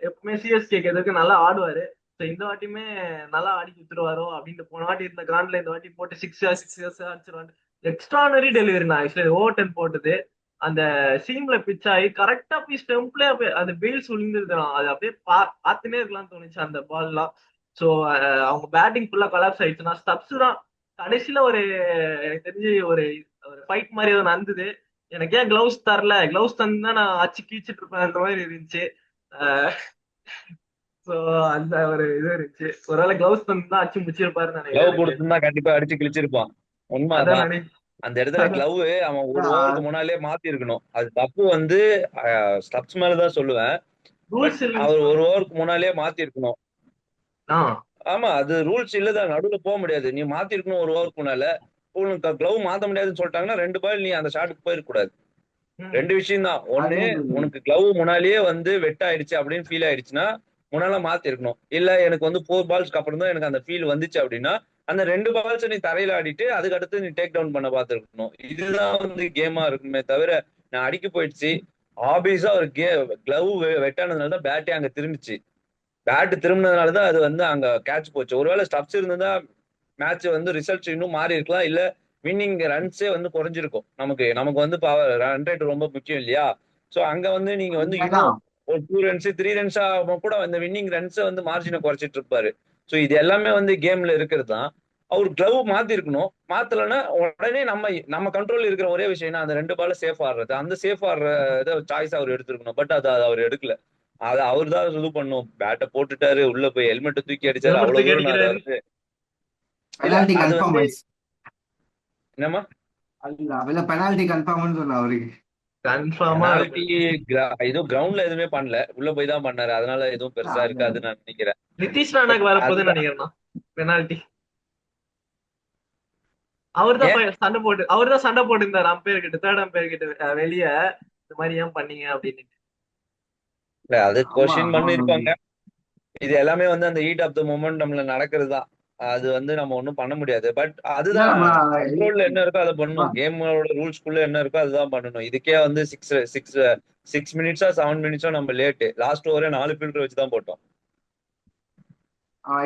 எப்பவுமே சிஎஸ்கேக்கு எதிர்க்கு நல்லா ஆடுவாரு. ஸோ இந்த வாட்டியுமே நல்லா ஆடி கொடுத்துருவாரோ அப்படின்ட்டு. போன வாட்டி இருந்த கிராண்ட்ல இந்த வாட்டி போட்டு 6 அடிச்சிருவாரு. எக்ஸ்ட்ரானரி டெலிவரி நான் ஆக்சுவலி ஓவர் போட்டது அந்த சீம்ல பிச் ஆகி கரெக்டா போய் ஸ்டெம்ப்ல அந்த பெயில்ஸ் விழுந்துருக்கலாம். அது அப்படியே பார்த்துனே இருக்கலாம்னு தோணுச்சு அந்த பால்லாம். ஸோ அவங்க பேட்டிங் ஃபுல்லா கொலாப்ஸ் ஆயிடுச்சுன்னா ஸ்டப்ஸ் தான் கடைசியில ஒரு எனக்கு தெரிஞ்சு ஒரு ஒரு ஃபைட் மாதிரி ஏதோ நடந்தது. எனக்கு ஏன் கிளவுஸ் தரல, கிளவுஸ் தந்தா நான் அச்சு கீச்சிட்டு இருப்பேன் அந்த மாதிரி இருந்துச்சு. ஸோ அந்த ஒரு இது இருந்துச்சு. ஒருவேளை கிளவுஸ் தந்தா அச்சு முடிச்சிருப்பாருன்னு கிளவ் நினைக்கிறேன். கொடுத்துருந்தா கண்டிப்பா அடிச்சு கிழிச்சிருப்பான். உண்மை அதான் அதான். அந்த இடத்துல அதான் கிளவ் அவன் ஒரு ஓவருக்கு முன்னாலே மாத்தி இருக்கணும். அது தப்பு வந்து ஸ்டப்ஸ் மேலதான் சொல்லுவேன். பட் ரூல்ஸ் அவர் இல்லைன்னு ஒரு ஓவருக்கு முன்னாலே மாத்தி இருக்கணும். ஆ ஆமா, அது ரூல்ஸ் இல்லதான், நடுவுல போக முடியாது. நீ மாத்தி இருக்கணும் ஒரு ஓவருக்கு முன்னால. உனக்கு கிளவ் மாத்த முடியாதுன்னு சொல்லிட்டாங்கன்னா 2 பால் நீ அந்த ஷாட்டுக்கு போயிருக்க கூடாது. ம் 2 விஷயம் தான். ஒண்ணு, அது உனக்கு கிளவ் முன்னாலேயே வந்து வெட் ஆயிடுச்சு அப்படின்னு ஃபீல் ஆயிடுச்சுன்னா முன்னால மாத்தி இருக்கணும். இல்ல எனக்கு வந்து 4 பால்ஸ்க்கு அப்புறம் தான் எனக்கு அந்த ஃபீல் வந்துச்சு அப்படின்னா அந்த 2 பால்ஸ் நீ தரையில ஆடிட்டு அதுக்கு அடுத்து நீ டேக் டவுன் பண்ண பார்த்துருக்கணும். இதுதான் வந்து கேமா இருக்குமே தவிர நான் அடிக்க போயிடுச்சு. ஆபீஸா ஒரு கிளவ் வெட்டானதுனால தான் பேட்டே அங்க திரும்பிச்சு. பேட் திரும்பினதுனாலதான் அது வந்து அங்க கேட்ச் போச்சு. ஒருவேளை ஸ்டப்ஸ் இருந்ததா மேட்ச் வந்து ரிசல்ட் இன்னும் மாறி இருக்கலாம். இல்ல வின்னிங் ரன்ஸே வந்து குறைஞ்சிருக்கும். நமக்கு நமக்கு வந்து ரன் ரேட் ரொம்ப முக்கியம் இல்லையா? சோ அங்க வந்து நீங்க வந்து இன்னும் உண்மைதான். ஒரு 2 ரன்ஸ் 3 ரன்ஸா கூட அந்த வின்னிங் ரன்ஸை வந்து மார்ஜினை குறைச்சிட்டு இருப்பாரு. சோ இது எல்லாமே வந்து கேம்ல இருக்கிறது தான். அவர் கிளவ் மாத்தி இருக்கணும். மாத்தலைன்னா உடனே நம்ம கண்ட்ரோல் இருக்கிற ஒரே விஷயம்னா அந்த 2 பால சேஃப் ஆடுறது. அந்த சேஃப் ஆடுறத சாய்ஸ் அவர் எடுத்திருக்கணும். பட் அது அவர் எடுக்கல. அது அவர் தான் இது பண்ணும். பேட்டை போட்டுட்டாரு, உள்ள போய் ஹெல்மெட்டை தூக்கி அடிச்சாரு. ஹெல்மெட் அவ்வளவு தூக்கி தூரம் நான் அதை அடிக்கிறாரு. வந்து இல்ல பெனால்டி அது கன்ஃபார்ம் வந்து ஆயிடுச்சு. என்னமா இல்ல பெனால்டி கன்ஃபார்ம்னு சொன்ன அவருக்கு. கன்ஃபார்மா பெனால்டி எதுவும் கிரவுண்ட்ல எதுவுமே பண்ணல, உள்ள போய் தான் பண்ணாரு. அதனால எதுவும் பெருசா அது இருக்காதுன்னு நான் நினைக்கிறேன். நிதிஷ் பட் ராணாக்கு வரப்போகுதுன்னு அதுதான் நினைக்கிறேன் பெனால்டி. அவர் தான் ஏன் சண்டை போட்டிருந்தாரு அம்பையர் கிட்ட, தேர்ட் அம்பையர் கிட்ட வெளியே இந்த மாதிரி ஏன் பண்ணீங்க அப்படின்னு. இல்ல அது ஆமா. கொஸ்டின் பண்ணி இருப்பாங்க. இது எல்லாமே வந்து அந்த ஹீட் ஆஃப் த மொமெண்டம்ல நடக்கிறது தான். அது வந்து நம்ம ஒன்றும் பண்ண முடியாது. பட் இல்ல அதுதான் நம்ம கண்ட்ரோல்ல என்ன இருக்கோ அதை ஆமா. பண்ணணும். கேமோட ரூல்ஸ்குள்ள என்ன இருக்கோ அதுதான் பண்ணணும். இதுக்கே வந்து 6 மினிட்ஸா 7 மினிட்ஸோ நம்ம லேட்டு. லாஸ்ட் ஓவரே 4 ஃபீல்டர் வச்சு தான் போட்டோம்.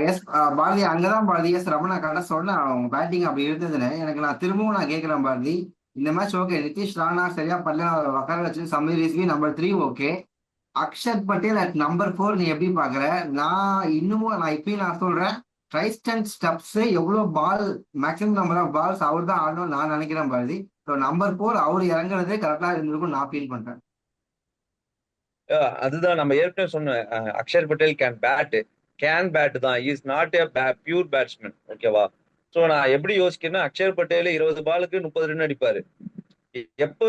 எஸ் பாரதி அங்கதான் பாரதி. எஸ் ரமணா கரெக்டா சொன்னேன், அவங்க பேட்டிங் அப்படி இருந்ததுன்னு. எனக்கு நான் திரும்பவும் நான் கேட்கிறேன் பாரதி, இந்த மேட்ச் ஓகே நிதிஷ் ராணா சரியா பண்ணல, உட்கார வச்சு Sameer Rizvi number 3 okay. Axar Patel at number 4 நீ எப்படி பாக்குற? நான் இப்பயும் நான் சொல்றேன், ட்ரைஸ்டன் ஸ்டப்ஸ் எவ்வளவு பால், மேக்ஸிமம் நம்பர் ஆஃப் பால்ஸ் அவர் தான் ஆடணும்னு நான் நினைக்கிறேன் பாரதி. ஸோ நம்பர் 4 அவர் இறங்குறதே கரெக்டா இருந்திருக்கும் நான் ஃபீல் பண்றேன். அதுதான் நம்ம ஏற்கனவே சொன்னேன். அக்ஷர் பட்டேல் கேன் பேட் தான். Is not a pure batsman. ஓகேவா? ஸோ நான் எப்படி யோசிக்கிறேன்னா அக்ஷர் பட்டேல் 20 பாலுக்கு 30 ரன் அடிப்பாரு. எப்போ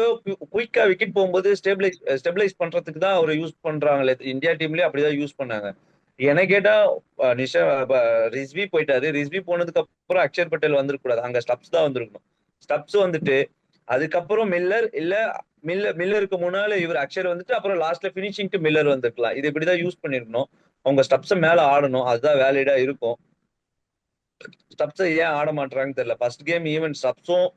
குயிக்கா விக்கெட் போகும்போது ஸ்டெபிலைஸ் பண்றதுக்கு தான் அவர் யூஸ் பண்றாங்களே. இந்தியா டீம்லயே அப்படிதான் யூஸ் பண்ணாங்க. எனக்கு கேட்டா நிஷா ரிஸ்வி போயிட்டாரு. ரிஸ்வி போனதுக்கு அப்புறம் அக்ஷர் பட்டேல் வந்திருக்க கூடாது, அங்க ஸ்டப்ஸ் தான் வந்திருக்கணும். ஸ்டப்ஸ் வந்துட்டு அதுக்கப்புறம் மில்லர் இல்ல மில்லருக்கு முன்னால இவர் அக்ஷர் வந்துட்டு அப்புறம் லாஸ்ட்ல பினிஷிங்க்கு மில்லர் வந்திருக்கலாம். இது இப்படிதான் யூஸ் பண்ணிருக்கணும். அவங்க ஸ்டப்ஸ் மேல ஆடணும், அதுதான் வேலிடா இருக்கும். ஸ்டப்ஸை ஏன் ஆட மாட்டாங்கன்னு தெரியல. ஃபர்ஸ்ட் கேம் ஈவன் ஸ்டப்ஸும்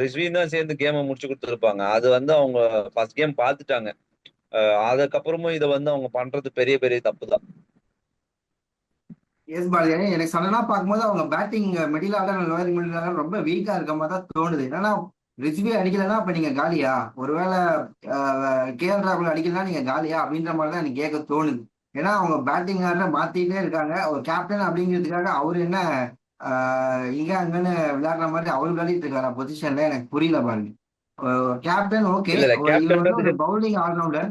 ரிஸ்வியும் தான் சேர்ந்து கேமை முடிச்சு கொடுத்துருப்பாங்க. அது வந்து அவங்க ஃபர்ஸ்ட் கேம் பார்த்துட்டாங்க. அதுக்கப்புறமும் இதை வந்து அவங்க பண்றது பெரிய பெரிய தப்பு தான். எஸ் பாரதி, எனக்கு சடனா பார்க்கும்போது அவங்க batting middle order lower middle order ரொம்ப வீக்கா இருக்க மாதிரி தான் தோணுது. என்னன்னா ரிஜ்வி அடிக்கலைன்னா அப்ப நீங்க காலியா, ஒருவேளை கேஎல் ராகுல் அடிக்கலன்னா நீங்க காலியா அப்படின்ற மாதிரி தான் எனக்கு கேட்க தோணுது. ஏன்னா அவங்க பேட்டிங் ஆர்டர் மாத்திட்டே இருக்காங்க. ஒரு கேப்டன் அப்படிங்கிறதுக்காக அவரு என்ன இங்க அங்கன்னு விளையாடுற மாதிரி அவரு விளையாடிட்டு இருக்காரு பொசிஷன்ல, எனக்கு புரியல பாருங்க. கேப்டன் ஓகே, இல்ல இல்ல இவர் வந்து கேப்டன்றது ஒரு பவுலிங் ஆல்ரவுண்டர்.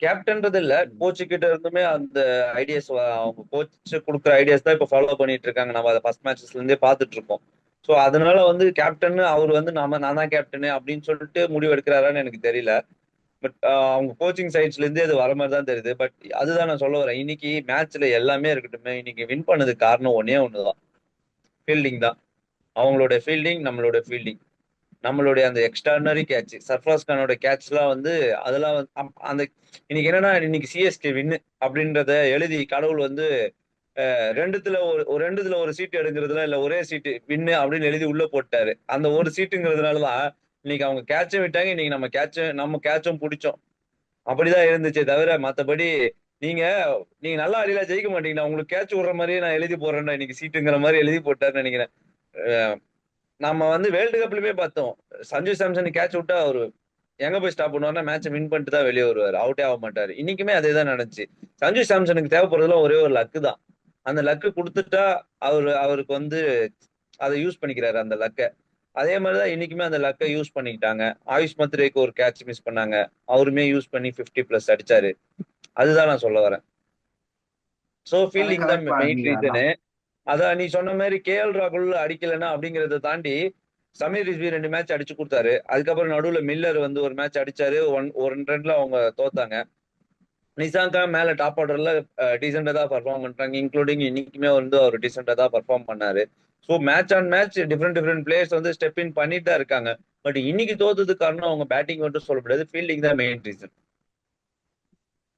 கேப்டன்றது இல்ல, கோச்சு கிட்ட இருந்துமே அந்த ஐடியாஸ், அவங்க கோச் கொடுக்குற ஐடியாஸ் தான் இப்ப ஃபாலோ பண்ணிட்டு இருக்காங்க. நம்ம அதை ஃபர்ஸ்ட் மேட்சஸ்ல இருந்தே பார்த்துட்டு இருக்கோம். ஸோ அதனால வந்து கேப்டன் அவர் வந்து நான் தான் கேப்டனு அப்படின்னு சொல்லிட்டு முடிவு எடுக்கிறாரான்னு எனக்கு தெரியல. பட் அவங்க கோச்சிங் சைட்ஸ்ல இருந்து அது வர மாதிரி தான் தெரியுது. பட் அதுதான் நான் சொல்ல வரேன், இன்னைக்கு மேட்ச்ல எல்லாமே இருக்கட்டுமே, இன்னைக்கு வின் பண்ணதுக்கு காரணம் ஒன்னே ஒண்ணுதான், ஃபீல்டிங் தான். அவங்களோட ஃபீல்டிங், நம்மளோட ஃபீல்டிங், நம்மளுடைய அந்த எக்ஸ்ட்ரானரி கேட்ச், சர்ஃப்ராஸ் கானோட கேட்ச்லாம் வந்து அதெல்லாம் அந்த இன்னைக்கு என்னன்னா இன்னைக்கு சிஎஸ்கே வின்னு அப்படின்றத எழுதி கடவுள் வந்து ரெண்டுத்துல ஒரு சீட்டு எடுக்கிறதுல இல்ல ஒரே சீட்டு வின்னு அப்படின்னு எழுதி உள்ள போட்டாரு. அந்த ஒரு சீட்டுங்கிறதுனாலதான் இன்னைக்கு அவங்க கேட்சும் விட்டாங்க, இன்னைக்கு நம்ம கேட்சும் பிடிச்சோம். அப்படிதான் இருந்துச்சே தவிர மத்தபடி நீங்க நீங்க நல்லா அடியில ஜெயிக்க மாட்டீங்கன்னா உங்களுக்கு கேட்ச் விடுற மாதிரியே நான் எழுதி போடுறேன்டா இன்னைக்கு சீட்டுங்கிற மாதிரி எழுதி போட்டாருன்னு நினைக்கிறேன். நம்ம வந்து வேர்ல்டு கப்லயுமே பார்த்தோம், சஞ்சு சாம்சன் கேட்ச் விட்டா அவரு எங்க போய் ஸ்டாப் பண்ணுவாருன்னா மேட்சை வின் பண்ணிட்டு தான் வெளியே வருவாரு, அவுட்டே ஆக மாட்டாரு. இன்னைக்குமே அதே தான் நடந்துச்சு. சஞ்சு சாம்சனுக்கு தேவைப்படுறதுலாம் ஒரே ஒரு லக்கு தான். அந்த லக்கு கொடுத்துட்டா அவருக்கு வந்து அதை யூஸ் பண்ணிக்கிறாரு அந்த லக்கை. அதே மாதிரிதான் இன்னைக்குமே அந்த லக்கை யூஸ் பண்ணிக்கிட்டாங்க. ஆயுஷ் மத்ரேக்கு ஒரு கேட்ச் மிஸ் பண்ணாங்க, அவருமே யூஸ் பண்ணி 50+ அடிச்சாரு. அதுதான் நான் சொல்ல வரேன். சோ ஃபீல்டிங் தான் கரெக்ட் மெயின் பாருங்க. ரீசனு. அதான் நீ சொன்ன மாதிரி கேஎல் ராகுல் அடிக்கலைன்னா அப்படிங்கறத தாண்டி சமீர் ரிஸ்வி 2 மேட்ச் அடிச்சு கொடுத்தாரு. அதுக்கப்புறம் நடுவுல மில்லர் வந்து ஒரு மேட்ச் அடிச்சாரு, ஒரு ரன்ல அவங்க தோத்தாங்க. நிசாங்கா மேல டாப் ஆர்டர்ல டீசெண்டா தான் பர்ஃபார்ம் பண்றாங்க, இன்க்ளூடிங் இன்னைக்குமே வந்து அவர் டீசெண்டா தான் பர்ஃபார்ம் பண்ணாரு. So match on match different different players வந்து ஸ்டெப் இன் பண்ணிட்டு தான் இருக்காங்க. பட் இன்னைக்கு தோத்ததுக்கு காரணம் அவங்க பேட்டிங் மட்டும் சொல்ல முடியாது, ஃபீல்டிங் தான் மெயின் ரீசன்.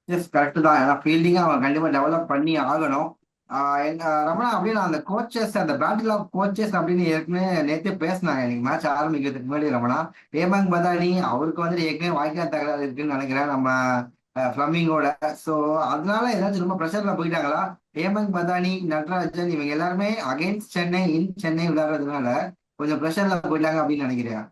எஸ் கரெக்ட் தான். ஏன்னா ஃபீல்டிங்கை அவன் கண்டிப்பா டெவலப் பண்ணி ஆகணும். ரமணா, அப்படியே நான் அந்த கோச்சஸ், அந்த பேட்டில் ஆஃப் கோச்சஸ் அப்படின்னு ஏற்கனவே நேற்றே பேசினாங்க எனக்கு மேட்ச் ஆரம்பிக்கிறதுக்கு முன்னாடி. ரமணா, ஏமாங் பதானி அவருக்கு வந்துட்டு ஏற்கனவே வாய்க்கால் தகராறு இருக்குன்னு நினைக்கிறேன் நம்ம ஃபிளமிங்கோட. ஸோ அதனால ஏதாச்சும் ரொம்ப ப்ரெஷர்ல போயிட்டாங்களா? ஏமங் பதானி, நட்ராஜன் இவங்க எல்லாருமே அகைன்ஸ்ட் சென்னை, இன் சென்னை விளையாடுறதுனால கொஞ்சம் ப்ரெஷர்ல போயிட்டாங்க அப்படின்னு நினைக்கிறேன்.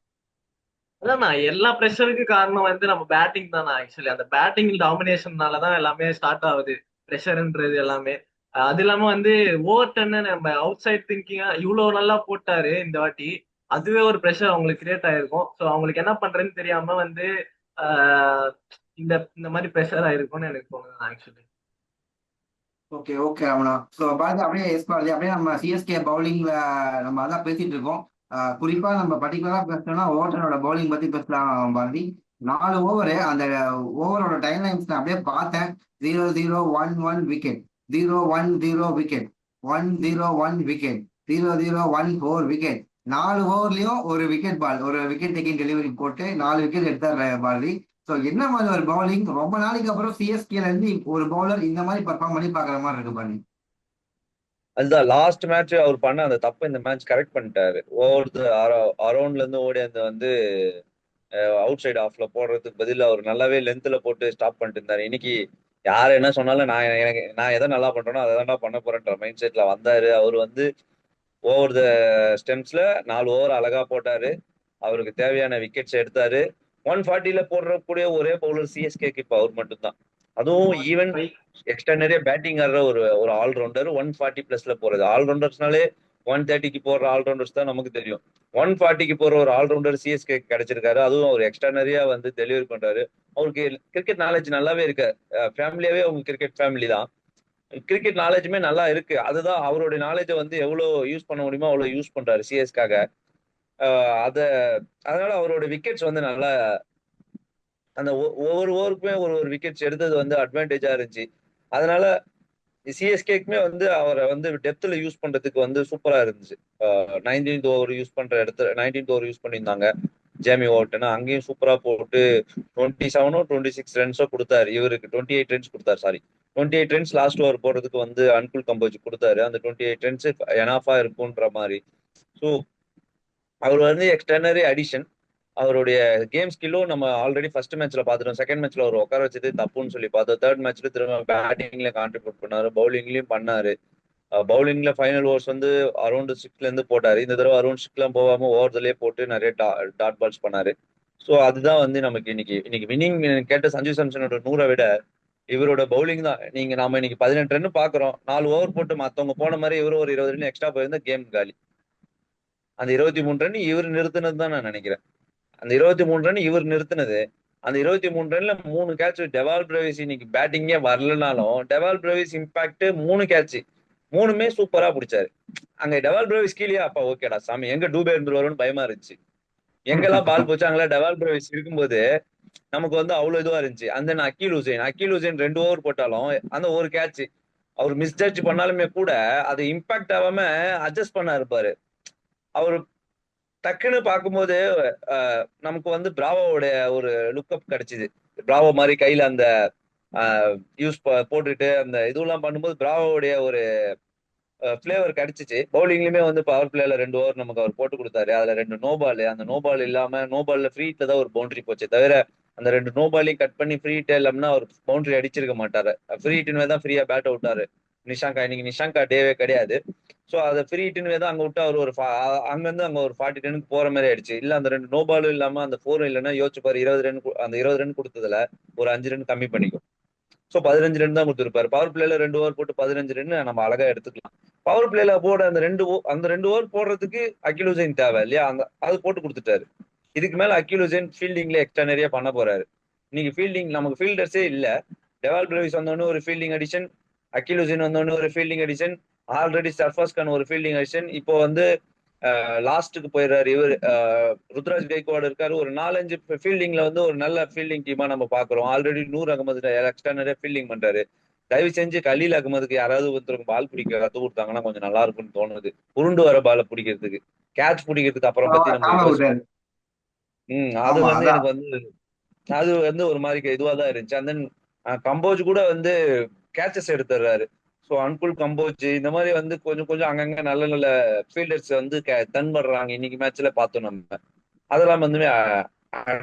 அதான் எல்லா ப்ரெஷருக்கு காரணம் வந்து நம்ம பேட்டிங் தானே. ஆக்சுவலி அந்த பேட்டிங் டாமினேஷன்னால தான் எல்லாமே ஸ்டார்ட் ஆகுது, ப்ரெஷர்ன்றது எல்லாமே. அது இல்லாம வந்து ஓவர்டன்னு நம்ம அவுட் சைட் திங்கிங்கா இவ்வளவு நல்லா போட்டாரு இந்த வாட்டி, அதுவே ஒரு ப்ரெஷர் அவங்களுக்கு கிரியேட் ஆயிருக்கும். ஸோ அவங்களுக்கு என்ன பண்றதுன்னு தெரியாம வந்து ஆஹ் இந்த இந்த மாதிரி ப்ரெஷர் ஆயிருக்கும்னு எனக்கு தோணுது actually. Okay okay Ramana. So Bharathi, அப்படியே எஸ் பாரதி, அப்படியே நம்ம சிஎஸ்கே பவுலிங்ல நம்ம அதான் பேசிட்டு இருக்கோம். குறிப்பா நம்ம பர்டிகுலரா பேசணும்னா ஓவர்டனோட பவுலிங் பத்தி பேசலாம் பாரதி. 4 ஓவர், அந்த ஓவரோட டைம் லைன்ஸ் நான் அப்படியே பார்த்தேன். 0-0-1-1 விக்கெட், 0-1-0 விக்கெட், 1-0-1 விக்கெட், 0-0-1-4 விக்கெட். 4 ஓவர்லயும் ஒரு விக்கெட் பால், ஒரு விக்கெட் டேக்கிங் டெலிவரி போட்டு 4 விக்கெட் எடுத்தார் பாரதி. ஸோ என்ன மாதிரி ஒரு பவுலிங், ரொம்ப நாளைக்கு அப்புறம் சிஎஸ்கேல இருந்து ஒரு பவுலர் இந்த மாதிரி பர்ஃபார்ம் பண்ணி பாக்குற மாதிரி இருக்கு பாருங்க. அதுதான் லாஸ்ட் மேட்ச் அவர் பண்ண அந்த தப்பை இந்த மேட்ச் கரெக்ட் பண்ணிட்டாரு. ஓவர் அரௌண்ட்ல இருந்து ஓடி அந்த வந்து அவுட் சைடு ஆஃப்ல போடுறதுக்கு பதில் அவர் நல்லாவே லென்த்ல போட்டு ஸ்டாப் பண்ணிட்டு இருந்தாரு. இன்னைக்கு யார் என்ன சொன்னாலும் நான் எதை நல்லா பண்றேனோ அதை தான் பண்ண போறேன்ற மைண்ட் செட்ல வந்தாரு. அவர் வந்து ஓவர் த ஸ்டெம்ஸ்ல 4 ஓவர் அழகா போட்டாரு, அவருக்கு தேவையான விக்கெட்ஸ் எடுத்தாரு. 140ல போடுறக்கூடிய ஒரே பவுலர் சிஎஸ்கேக்கு இப்ப அவர் மட்டும்தான். அதுவும் ஈவன் எக்ஸ்ட்ரா நிறைய பேட்டிங் ஆடுற ஒரு ஒரு ஆல்ரவுண்டர் 140+ போறது. ஆல்ரவுண்டர்ஸ்னாலே 130க்கு போடுற ஆல்ரவுண்டர்ஸ் தான் நமக்கு தெரியும். 140க்கு போற ஒரு ஆல்ரவுண்டர் சிஎஸ்கே கிடைச்சிருக்காரு. அதுவும் அவர் எக்ஸ்ட்ரா நிறைய வந்து டெலிவரி பண்றாரு. அவருக்கு கிரிக்கெட் நாலேஜ் நல்லாவே இருக்கு. ஃபேமிலியாவே அவங்க கிரிக்கெட் ஃபேமிலி தான். கிரிக்கெட் நாலேஜுமே நல்லா இருக்கு. அதுதான் அவருடைய நாலேஜை வந்து எவ்வளவு யூஸ் பண்ண முடியுமோ அவ்வளவு யூஸ் பண்றாரு சிஎஸ்காக. அத அதனால அவரோட விக்கெட்ஸ் வந்து நல்லா அந்த ஒவ்வொரு ஓவருக்குமே ஒரு ஒரு விக்கெட்ஸ் எடுத்தது வந்து அட்வான்டேஜா இருந்துச்சு. அதனால சிஎஸ்கேக்குமே வந்து அவரை வந்து டெப்த்ல யூஸ் பண்றதுக்கு வந்து சூப்பரா இருந்துச்சு. 19th ஓவர் யூஸ் பண்ற இடத்துல 19th ஓவர் யூஸ் பண்ணியிருந்தாங்க. ஜேமி ஓவர்டன் அங்கேயும் சூப்பரா போட்டு 27ஓ 26 ரன்ஸோ கொடுத்தாரு. இவருக்கு 28 ரன்ஸ் கொடுத்தாரு. சாரி, 28 ரன்ஸ் லாஸ்ட் ஓவர் போடுறதுக்கு வந்து அன்குல் கம்போஜ் கொடுத்தாரு. அந்த 28 ரன்ஸ் எனாஃபா இருக்குன்ற மாதிரி. ஸோ அவர் வந்து எக்ஸ்டர்னரி அடிஷன். அவருடைய கேம் ஸ்கில்லும் நம்ம ஆல்ரெடி ஃபர்ஸ்ட் மேட்ச்ல பார்த்துட்டோம். செகண்ட் மேட்ச்ல அவர் உட்கார வச்சது தப்புன்னு சொல்லி பார்த்தோம். தேர்ட் மேட்ச்ல திரும்ப பேட்டிங்ல கான்ட்ரிபியூட் பண்ணாரு, பவுலிங்லயும் பண்ணாரு. பவுலிங்ல ஃபைனல் ஓவர்ஸ் வந்து அரௌண்ட் 6ல இருந்து போட்டாரு. இந்த தடவை அரௌண்ட் 6லாம் போகாம ஓவர்லயே போட்டு நிறைய டாட் பால்ஸ் பண்ணாரு. ஸோ அதுதான் வந்து நமக்கு இன்னைக்கு இன்னைக்கு வினிங் கேட்ட சஞ்சு சாம்சனோட 100 விட இவரோட பவுலிங் தான். நாம இன்னைக்கு 18 ரன் பாக்குறோம். 4 ஓவர் போட்டு மத்தவங்க போன மாதிரி இவரு ஒரு 20 ரன் எக்ஸ்ட்ரா போயிருந்தா கேம் காலி. அந்த 23 ரன் இவர் நிறுத்தினது தான் நான் நினைக்கிறேன். அந்த 23 ரன் இவர் நிறுத்தினது. அந்த 23 ரன்ல 3 கேட்ச். டெவால் பிரேவிஸ் இன்னைக்கு பேட்டிங்கே வரலனாலும் டெவால் பிரேவிஸ் இம்பாக்ட் 3 கேட்ச், 3மே சூப்பரா பிடிச்சாரு. அங்க டெவால் பிரேவிஸ் கீழே அப்பா ஓகேடா சாமி, எங்க டூபே இருந்துருவாருன்னு பயமா இருந்துச்சு. எங்கெல்லாம் பால் போச்சு அங்கெல்லாம் டெவால் பிரேவிஸ் இருக்கும்போது நமக்கு வந்து அவ்வளவு இதுவா இருந்துச்சு. அந்த அக்கீல் ஹுசைன் 2 ஓவர் போட்டாலும் அந்த ஒரு கேட்ச் அவர் மிஸ்ஜட்ஜ் பண்ணாலுமே கூட அது இம்பாக்ட் ஆகாம அட்ஜஸ்ட் பண்ண இருப்பாரு. அவர் டக்குன்னு பார்க்கும்போது நமக்கு வந்து பிராவோட ஒரு லுக்கப் கிடைச்சிது. பிராவோ மாதிரி கையில அந்த யூஸ் போட்டுட்டு அந்த இதுவெல்லாம் பண்ணும்போது பிராவோடைய ஒரு ஃபிளேவர் கிடைச்சிச்சு. பவுலிங்லயுமே வந்து பவர் பிளேல 2 ஓவர் நமக்கு அவர் போட்டு கொடுத்தாரு. அதுல 2 நோபால். அந்த நோபால் இல்லாம நோபால்ல ஃப்ரீ ஹிட்ல தான் ஒரு பவுண்டரி போச்சு தவிர அந்த 2 நோபாலையும் கட் பண்ணி ஃப்ரீ ஹிட் இல்லாமனா அவர் பவுண்டரி அடிச்சிருக்க மாட்டாரு. ஃப்ரீ ஹிட்னு தான் ஃப்ரீயா பேட் அவுட்டாரு நிஷாங்கா. இன்னைக்கு நிஷாங்கா டேவே கிடையாது. ஸோ அதை ஃப்ரீ ஹிட்னு தான் அங்க விட்டு அவர் ஒரு அங்கிருந்து அங்க ஒரு 40 ரனுக்கு போற மாதிரி ஆயிடுச்சு. இல்ல அந்த 2 நோபாலும் இல்லாம அந்த 4 இல்லைன்னா யோசிச்சு பாரு, 20 ரன். அந்த 20 ரன் கொடுத்ததுல ஒரு 5 ரன் கம்மி பண்ணிக்கும். ஸோ 15 ரன் தான் கொடுத்துருப்பாரு. பவர் பிளேல 2 ஓவர் போட்டு 15 ரன் நம்ம அழகா எடுத்துக்கலாம். பவர் பிளேல போட அந்த ரெண்டு ஓவர் போடுறதுக்கு அகில் ஹுசைன் தேவை இல்லையா, அது போட்டு கொடுத்துட்டாரு. இதுக்கு மேல அகில் ஹுசைன் ஃபீல்டிங்ல எக்ஸ்ட்ரா நிறைய பண்ண போறாரு. இன்னைக்கு ஃபீல்டிங் நமக்கு ஃபீல்டர்ஸே இல்ல. டெவால் பிரேவிஸ் வந்தோடனே ஒரு ஃபீல்டிங் அடிஷன், அகில் ஹுசைன் வந்தோடனே ஒரு ஃபீல்டிங் அடிஷன், ஆல்ரெடி சர்ஃபாஸ் கான் ஒரு ஃபீல்டிங் அடிஷன். இப்போ வந்து லாஸ்ட்டுக்கு போயிடுறாரு இவர் ருத்ராஜ் கைக்வாட் இருக்காரு. ஒரு 4-5 ஃபீல்டிங்ல வந்து ஒரு நல்ல ஃபீல்டிங் டீமா நம்ம பாக்குறோம். ஆல்ரெடி நூர் அகமது எக்ஸ்ட்ரா நிறைய ஃபீல்டிங் பண்றாரு. தயவு செஞ்சு கலீல் அகமதுக்கு யாராவது ஒருத்தருக்கு பால் பிடிக்க கத்து கொடுத்தாங்கன்னா கொஞ்சம் நல்லா இருக்கும்னு தோணுது. உருண்டு வர பால பிடிக்கிறதுக்கு, கேட்ச் பிடிக்கிறதுக்கு அப்புறம் பத்தி நம்ம ஆமா விட்டாரு. யோசிப்போம். அது ஆமா வந்து அதான். எனக்கு வந்து அது வந்து ஒரு மாதிரி இதுவா தான் இருந்துச்சு. அண்ட் தென் கம்போஜ் கூட வந்து கேச்சஸ் எடுத்துடுறாரு. ஸோ அன்குல் கம்போஜ் இந்த மாதிரி வந்து கொஞ்சம் கொஞ்சம் அங்கங்க நல்ல நல்ல ஃபீல்டர்ஸ் வந்து தென்படுறாங்க. இன்னைக்கு மேட்ச்ல பார்த்தோம் நம்ம. அதெல்லாம் வந்து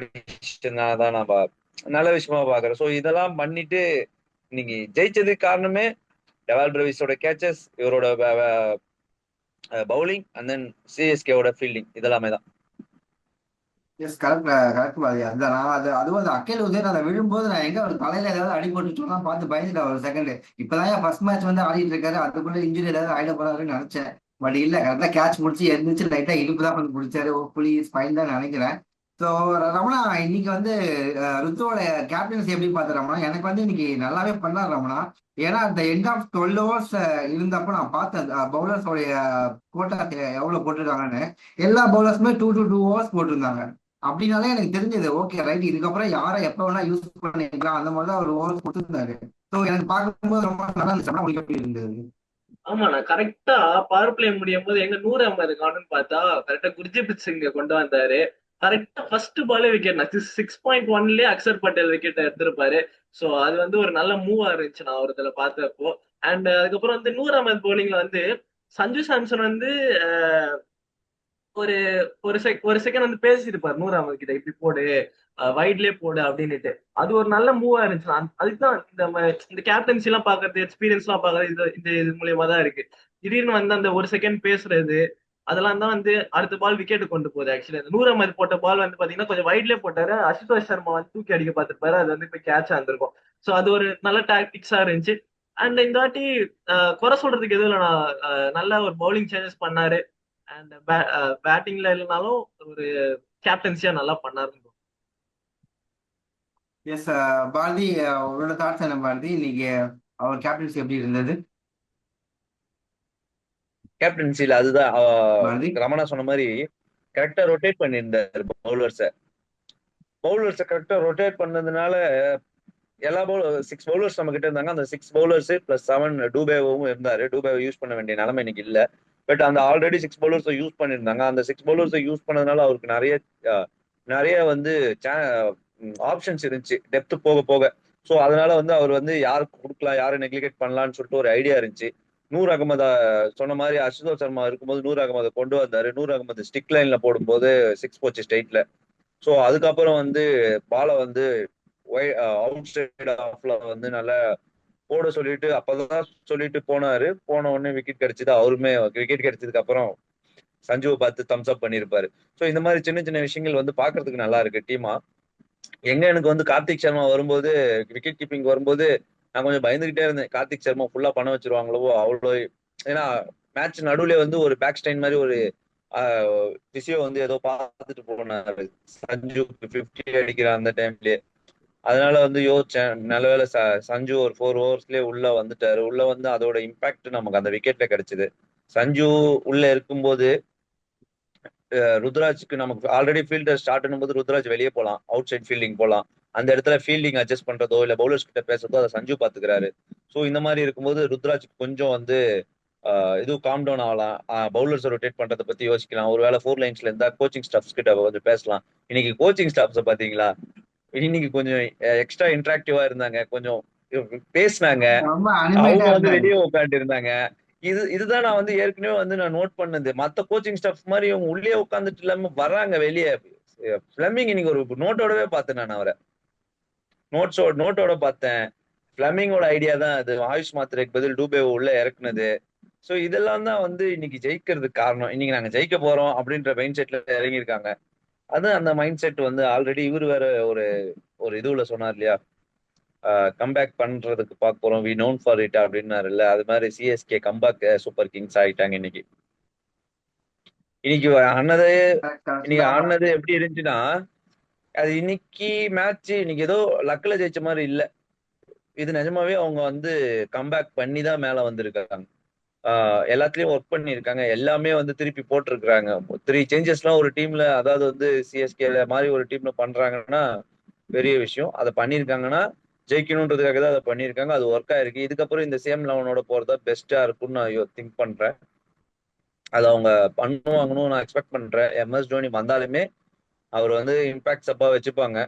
தான் நான் நல்ல விஷயமா பாக்குறேன். ஸோ இதெல்லாம் பண்ணிட்டு இன்னைக்கு ஜெயிச்சதுக்கு காரணமே டெவால் பிரேவிஸோட கேச்சஸ், இவரோட பவுலிங் அண்ட் தென் சிஎஸ்கேவோட ஃபீல்டிங் இதெல்லாமே தான். S, correct. கரெக்ட் பாதி. அதுதான் நான் அதுவும் அந்த அக்கேல் ஹுசேன் அதை விழும்போது நான் எங்க அவர் தலையில ஏதாவது அடிபட்டுட்டோம்னா பார்த்து பயந்துட்டேன் ஒரு செகண்ட். இப்பதான் ஃபர்ஸ்ட் மேட்ச் வந்து ஆடிட்டு இருக்காரு, அதுக்குள்ள இன்ஜுரி ஏதாவது ஆயிட போறாருன்னு நினைச்சேன். பட் இல்ல, கரெக்டா கேட்ச் முடிச்சு எந்திரிச்சு லைட்டா இடுப்பு தான் வந்து பிடிச்சாரு. ஓ புலி ஸ்பைன் தான் நினைக்கிறேன். ஸோ ரமணா, இன்னைக்கு வந்து ருத்துவோட கேப்டன்சி எப்படி பார்த்து ரமணா? எனக்கு வந்து இன்னைக்கு நல்லாவே பண்ணார் ரமணா. ஏன்னா அந்த எண்ட் ஆஃப் 12 ஓவர்ஸ் இருந்தப்போ நான் பார்த்தேன் பவுலர்ஸோடைய கோட்டா எவ்வளவு போட்டிருக்காங்கன்னு. எல்லா பவுலர்ஸுமே 2 to 2 ஓவர்ஸ் போட்டிருந்தாங்க. அப்படின்னாலே எனக்கு தெரிஞ்சது ஓகே ரைட், இதுக்கப்புறம் யாரை எப்ப வேணா யூஸ் பண்ணிக்கலாம் அந்த மாதிரி தான் அவர் ஓவர் கொடுத்துருந்தாரு. ஸோ எனக்கு பார்க்கும்போது ரொம்ப நல்லா இருந்துச்சு. உங்களுக்கு எப்படி இருந்தது? ஆமா, நான் கரெக்டா பவர் பிளே முடியும் போது எங்க 150 காணும்னு பார்த்தா கரெக்டா குர்ஜிபித் சிங் கொண்டு வந்தாரு. கரெக்டா ஃபர்ஸ்ட் பாலே விக்கெட். 6.1லயே அக்சர் பட்டேல் விக்கெட் எடுத்திருப்பாரு. சோ அது வந்து ஒரு நல்ல மூவா இருந்துச்சு நான் ஒரு இதுல பார்த்தப்போ. அண்ட் அதுக்கப்புறம் வந்து 150 போலிங்ல வந்து சஞ்சு சாம்சன் வந்து ஒரு ஒரு செகண்ட் வந்து பேசியிருப்பாரு 150 கிட்ட, இப்படி போடு, வைட்லயே போடு அப்படின்னுட்டு. அது ஒரு நல்ல மூவா இருந்துச்சு. அதுக்குதான் இந்த கேப்டன்சி எல்லாம் பாக்குறது, எக்ஸ்பீரியன்ஸ் எல்லாம் பாக்குறது இது மூலியமா தான் இருக்கு. திடீர்னு வந்து அந்த ஒரு செகண்ட் பேசுறது அதெல்லாம் தான் வந்து அடுத்த பால் விக்கெட் கொண்டு போகுது. ஆக்சுவலி அந்த 150 போட்ட பால் வந்து பாத்தீங்கன்னா கொஞ்சம் வைட்லயே போட்டாரு. அசுதோஷ் சர்மா வந்து தூக்கி அடிக்க பார்த்திருப்பாரு, அது வந்து போய் கேட்சா இருந்திருக்கும். சோ அது ஒரு நல்ல டாக்டிக்ஸா இருந்துச்சு. அண்ட் இந்த வாட்டி குறை சொல்றதுக்கு எதுவும் இல்லை. நான் நல்ல ஒரு பவுலிங் சேஞ்சஸ் பண்ணாரு. அண்ட் பேட்டிங்ல இல்லைனாலும் ஒரு கேப்டன்சியா நல்லா பண்ணாரு. எஸ் பாரதி, உங்களோட தாட்ஸ் என்ன பாரதி? இன்னைக்கு அவர் கேப்டன்சி எப்படி இருந்தது கேப்டன்சில அதுதான் பாரதி? ரமணா சொன்ன மாதிரி கரெக்டா ரொட்டேட் பண்ணியிருந்தாரு பவுலர்ஸ. பவுலர்ஸை கரெக்டா ரொட்டேட் பண்ணதுனால எல்லா சிக்ஸ் பவுலர்ஸ் நம்ம கிட்ட இருந்தாங்க. அந்த 6 பவுலர்ஸ் பிளஸ் 7 டூபேவும் இருந்தாரு. டூபேவை யூஸ் பண்ண வேண்டிய நிலைமை இன்னைக்கு இல்ல. பட் அந்த ஆல்ரெடி 6 பவுலர்ஸை யூஸ் பண்ணியிருந்தாங்க. அந்த 6 பவுலர்ஸை யூஸ் பண்ணதுனால அவருக்கு நிறைய வந்து ஆப்ஷன்ஸ் இருந்துச்சு டெப்த் போக போக. ஸோ அதனால வந்து அவர் வந்து யாருக்கு கொடுக்கலாம், யாரை நெக்லிகேட் பண்ணலாம்னு சொல்லிட்டு ஒரு ஐடியா இருந்துச்சு. நூர் அகமது சொன்ன மாதிரி அசுதோஷ் சர்மா இருக்கும்போது நூர் அகமதை கொண்டு வந்தாரு. நூர் அகமது ஸ்டிக் லைன்ல போடும்போது 6 போச்சு ஸ்ட்ரெயிட்ல. ஸோ அதுக்கப்புறம் வந்து பாலை வந்து அவுட் சைடு ஆஃப்ல வந்து நல்லா போட சொல்லிட்டு அப்பதான் சொல்லிட்டு போனாரு. போன உடனே விக்கெட் கிடைச்சது. அவருமே விக்கெட் கிடைச்சதுக்கு அப்புறம் சஞ்சுவை பார்த்து தம்ஸ் அப் பண்ணியிருப்பாரு. ஸோ இந்த மாதிரி சின்ன சின்ன விஷயங்கள் வந்து பாக்குறதுக்கு நல்லா இருக்கு டீமா. எங்க எனக்கு வந்து கார்த்திக் சர்மா வரும்போது, விக்கெட் கீப்பிங் வரும்போது நான் கொஞ்சம் பயந்துகிட்டே இருந்தேன். கார்த்திக் சர்மா ஃபுல்லா பண்ண வச்சிருவாங்களோ அவ்வளோ. ஏன்னா மேட்ச் நடுவுல வந்து ஒரு பேக் ஸ்டைன் மாதிரி ஒரு பிசியோ வந்து ஏதோ பார்த்துட்டு போனாரு சஞ்சுக்கு 50 அடிக்கிற அந்த டைம்லயே. அதனால வந்து யோசிச்சேன், நல்லவேளை சஞ்சு ஒரு 4 ஓவர்ஸ்லயே உள்ள வந்துட்டாரு. உள்ள வந்து அதோட இம்பாக்ட் நமக்கு அந்த விக்கெட்ல கிடைச்சது. சஞ்சு உள்ள இருக்கும்போது ருத்ராஜ்க்கு நமக்கு ஆல்ரெடி ஃபீல்டர் ஸ்டார்ட் பண்ணும்போது ருத்ராஜ் வெளியே போகலாம், அவுட் சைட் ஃபீல்டிங் போகலாம். அந்த இடத்துல ஃபீல்டிங் அட்ஜஸ்ட் பண்றதோ இல்ல பவுலர்ஸ் கிட்ட பேசுறதோ அதை சஞ்சு பாத்துக்கிறாரு. ஸோ இந்த மாதிரி இருக்கும்போது ருத்ராஜ் கொஞ்சம் வந்து இது காம் டவுன் ஆகலாம். பவுலர்ஸ் ரொட்டேட் பண்றதை பத்தி யோசிக்கலாம். ஒருவேளை 4 லைன்ஸ்ல இருந்தா கோச்சிங் ஸ்டாஃப்ஸ் கிட்ட கொஞ்சம் பேசலாம். இன்னைக்கு கோச்சிங் ஸ்டாஃப்ஸ் பாத்தீங்களா, இன்னைக்கு கொஞ்சம் எக்ஸ்ட்ரா இன்ட்ராக்டிவா இருந்தாங்க, கொஞ்சம் பேசினாங்க. ரொம்ப அனிமேட்டா அவங்க வந்து இருந்தாரு. வெளியே உட்காந்து இருந்தாங்க. இதுதான் நான் வந்து ஏற்கனவே வந்து நான் நோட் பண்ணது. மத்த கோச்சிங் ஸ்டாஃப் மாதிரி இவங்க உள்ளே உட்காந்துட்டு இல்லாம வர்றாங்க வெளியே. பிளமிங் இன்னைக்கு ஒரு நோட்டோடவே பார்த்தேன் நான் அவரை. நோட்டோட பார்த்தேன். பிளமிங்கோட ஐடியா தான் அது. ஆயுஷ் மாத்திரைக்கு பதில் டூபே உள்ள இறக்குனது. ஸோ இதெல்லாம் தான் வந்து இன்னைக்கு ஜெயிக்கிறதுக்கு காரணம். இன்னைக்கு நாங்க ஜெயிக்க போறோம் அப்படின்ற மைண்ட் செட்ல இறங்கியிருக்காங்க. அது அந்த மைண்ட் செட் வந்து ஆல்ரெடி இவர் வேற ஒரு ஒரு இதுல சொன்னார் இல்லையா, கம்பேக் பண்றதுக்கு பார்க்க போறோம், வி நோன் ஃபார் இட் அப்படின்னாருல்ல. அது மாதிரி சிஎஸ்கே கம்பேக் சூப்பர் கிங்ஸ் ஆயிட்டாங்க இன்னைக்கு. இன்னைக்கு ஆனது இன்னைக்கு ஆனது எப்படி இருந்துச்சுன்னா, அது இன்னைக்கு மேட்ச் இன்னைக்கு ஏதோ லக்ல ஜெயிச்ச மாதிரி இல்ல. இது நிஜமாவே அவங்க வந்து கம்பேக் பண்ணி தான் மேல வந்திருக்காங்க. எல்லாத்துலயும் ஒர்க் பண்ணியிருக்காங்க. எல்லாமே வந்து திருப்பி போட்டிருக்கிறாங்க. 3 சேஞ்சஸ்லாம் ஒரு டீம்ல, அதாவது வந்து சிஎஸ்கே மாதிரி ஒரு டீம்ல பண்றாங்கன்னா பெரிய விஷயம். அதை பண்ணியிருக்காங்கன்னா ஜெயிக்கணுன்றதுக்காக தான் அதை பண்ணியிருக்காங்க. அது ஒர்க் ஆயிருக்கு. இதுக்கப்புறம் இந்த சேம் லெவனோட போறதா பெஸ்டா இருக்கும்னு நான் திங்க் பண்றேன். அது அவங்க பண்ணுவாங்கன்னு நான் எக்ஸ்பெக்ட் பண்றேன். எம்எஸ் தோனி வந்தாலுமே அவர் வந்து இம்பாக்ட் சப்பா வச்சுப்பாங்க.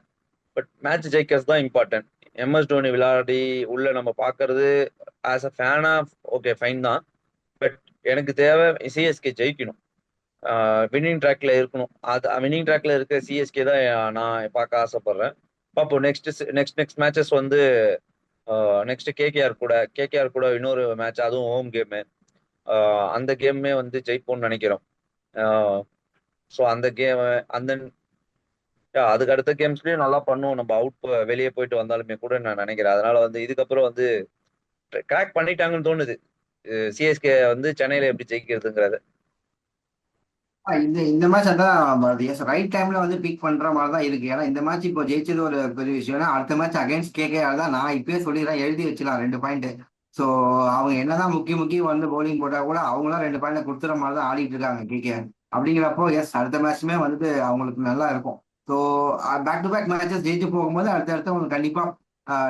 பட் மேட்ச் ஜெயிக்கிறது தான் இம்பார்ட்டன்ட். எம்எஸ் தோனி விளையாடி உள்ள நம்ம பாக்குறது ஆஸ் அ ஃபேனா ஓகே ஃபைன் தான். பட் எனக்கு தேவை சிஎஸ்கே ஜெயிக்கணும், வின்னிங் ட்ராக்ல இருக்கணும். அது வின்னிங் ட்ராக்ல இருக்க சிஎஸ்கே தான் நான் பார்க்க ஆசைப்படுறேன். பார்ப்போம். நெக்ஸ்ட் மேட்சஸ் வந்து நெக்ஸ்ட் கேகேஆர் கூட இன்னொரு மேட்ச், அதுவும் ஹோம் கேமு. அந்த கேமுமே வந்து ஜெயிப்போம்னு நினைக்கிறோம். ஸோ அந்த கேம் அந்த அதுக்கு அடுத்த கேம்ஸ்லயும் நல்லா பண்ணுவோம். நம்ம வெளியே போயிட்டு வந்தாலுமே கூட நான் நினைக்கிறேன். அதனால வந்து இதுக்கப்புறம் வந்து கிராக் பண்ணிட்டாங்கன்னு தோணுது சிஎஸ்கே வந்து சென்னையில எப்படி ஜெயிக்கிறதுங்கிறது. இந்த இந்த மேட்ச் அதான் ரைட் டைம்ல வந்து பிக் பண்ற மாதிரி தான் இருக்கு. ஏன்னா இந்த மேட்ச் இப்போ ஜெயிச்சது ஒரு பெரிய விஷயம். ஏன்னா அடுத்த மேட்ச் அகைன்ஸ்ட் கேகேஆர் தான். நான் இப்பயே சொல்லிடுறேன், எழுதி வச்சுலாம் 2 பாயிண்ட். ஸோ அவங்க என்னதான் முக்கியம் வந்து பவுலிங் போட்டா கூட அவங்களாம் 2 பாயிண்ட் கொடுத்துற மாதிரி தான் ஆடிட்டு இருக்காங்க கேகேஆர். அப்படிங்கிறப்போ எஸ், அடுத்த மேட்ச்மே வந்து அவங்களுக்கு நல்லா இருக்கும். So back to back matches ஜெயிச்சு போகும்போது அடுத்தடுத்து அவங்க கண்டிப்பா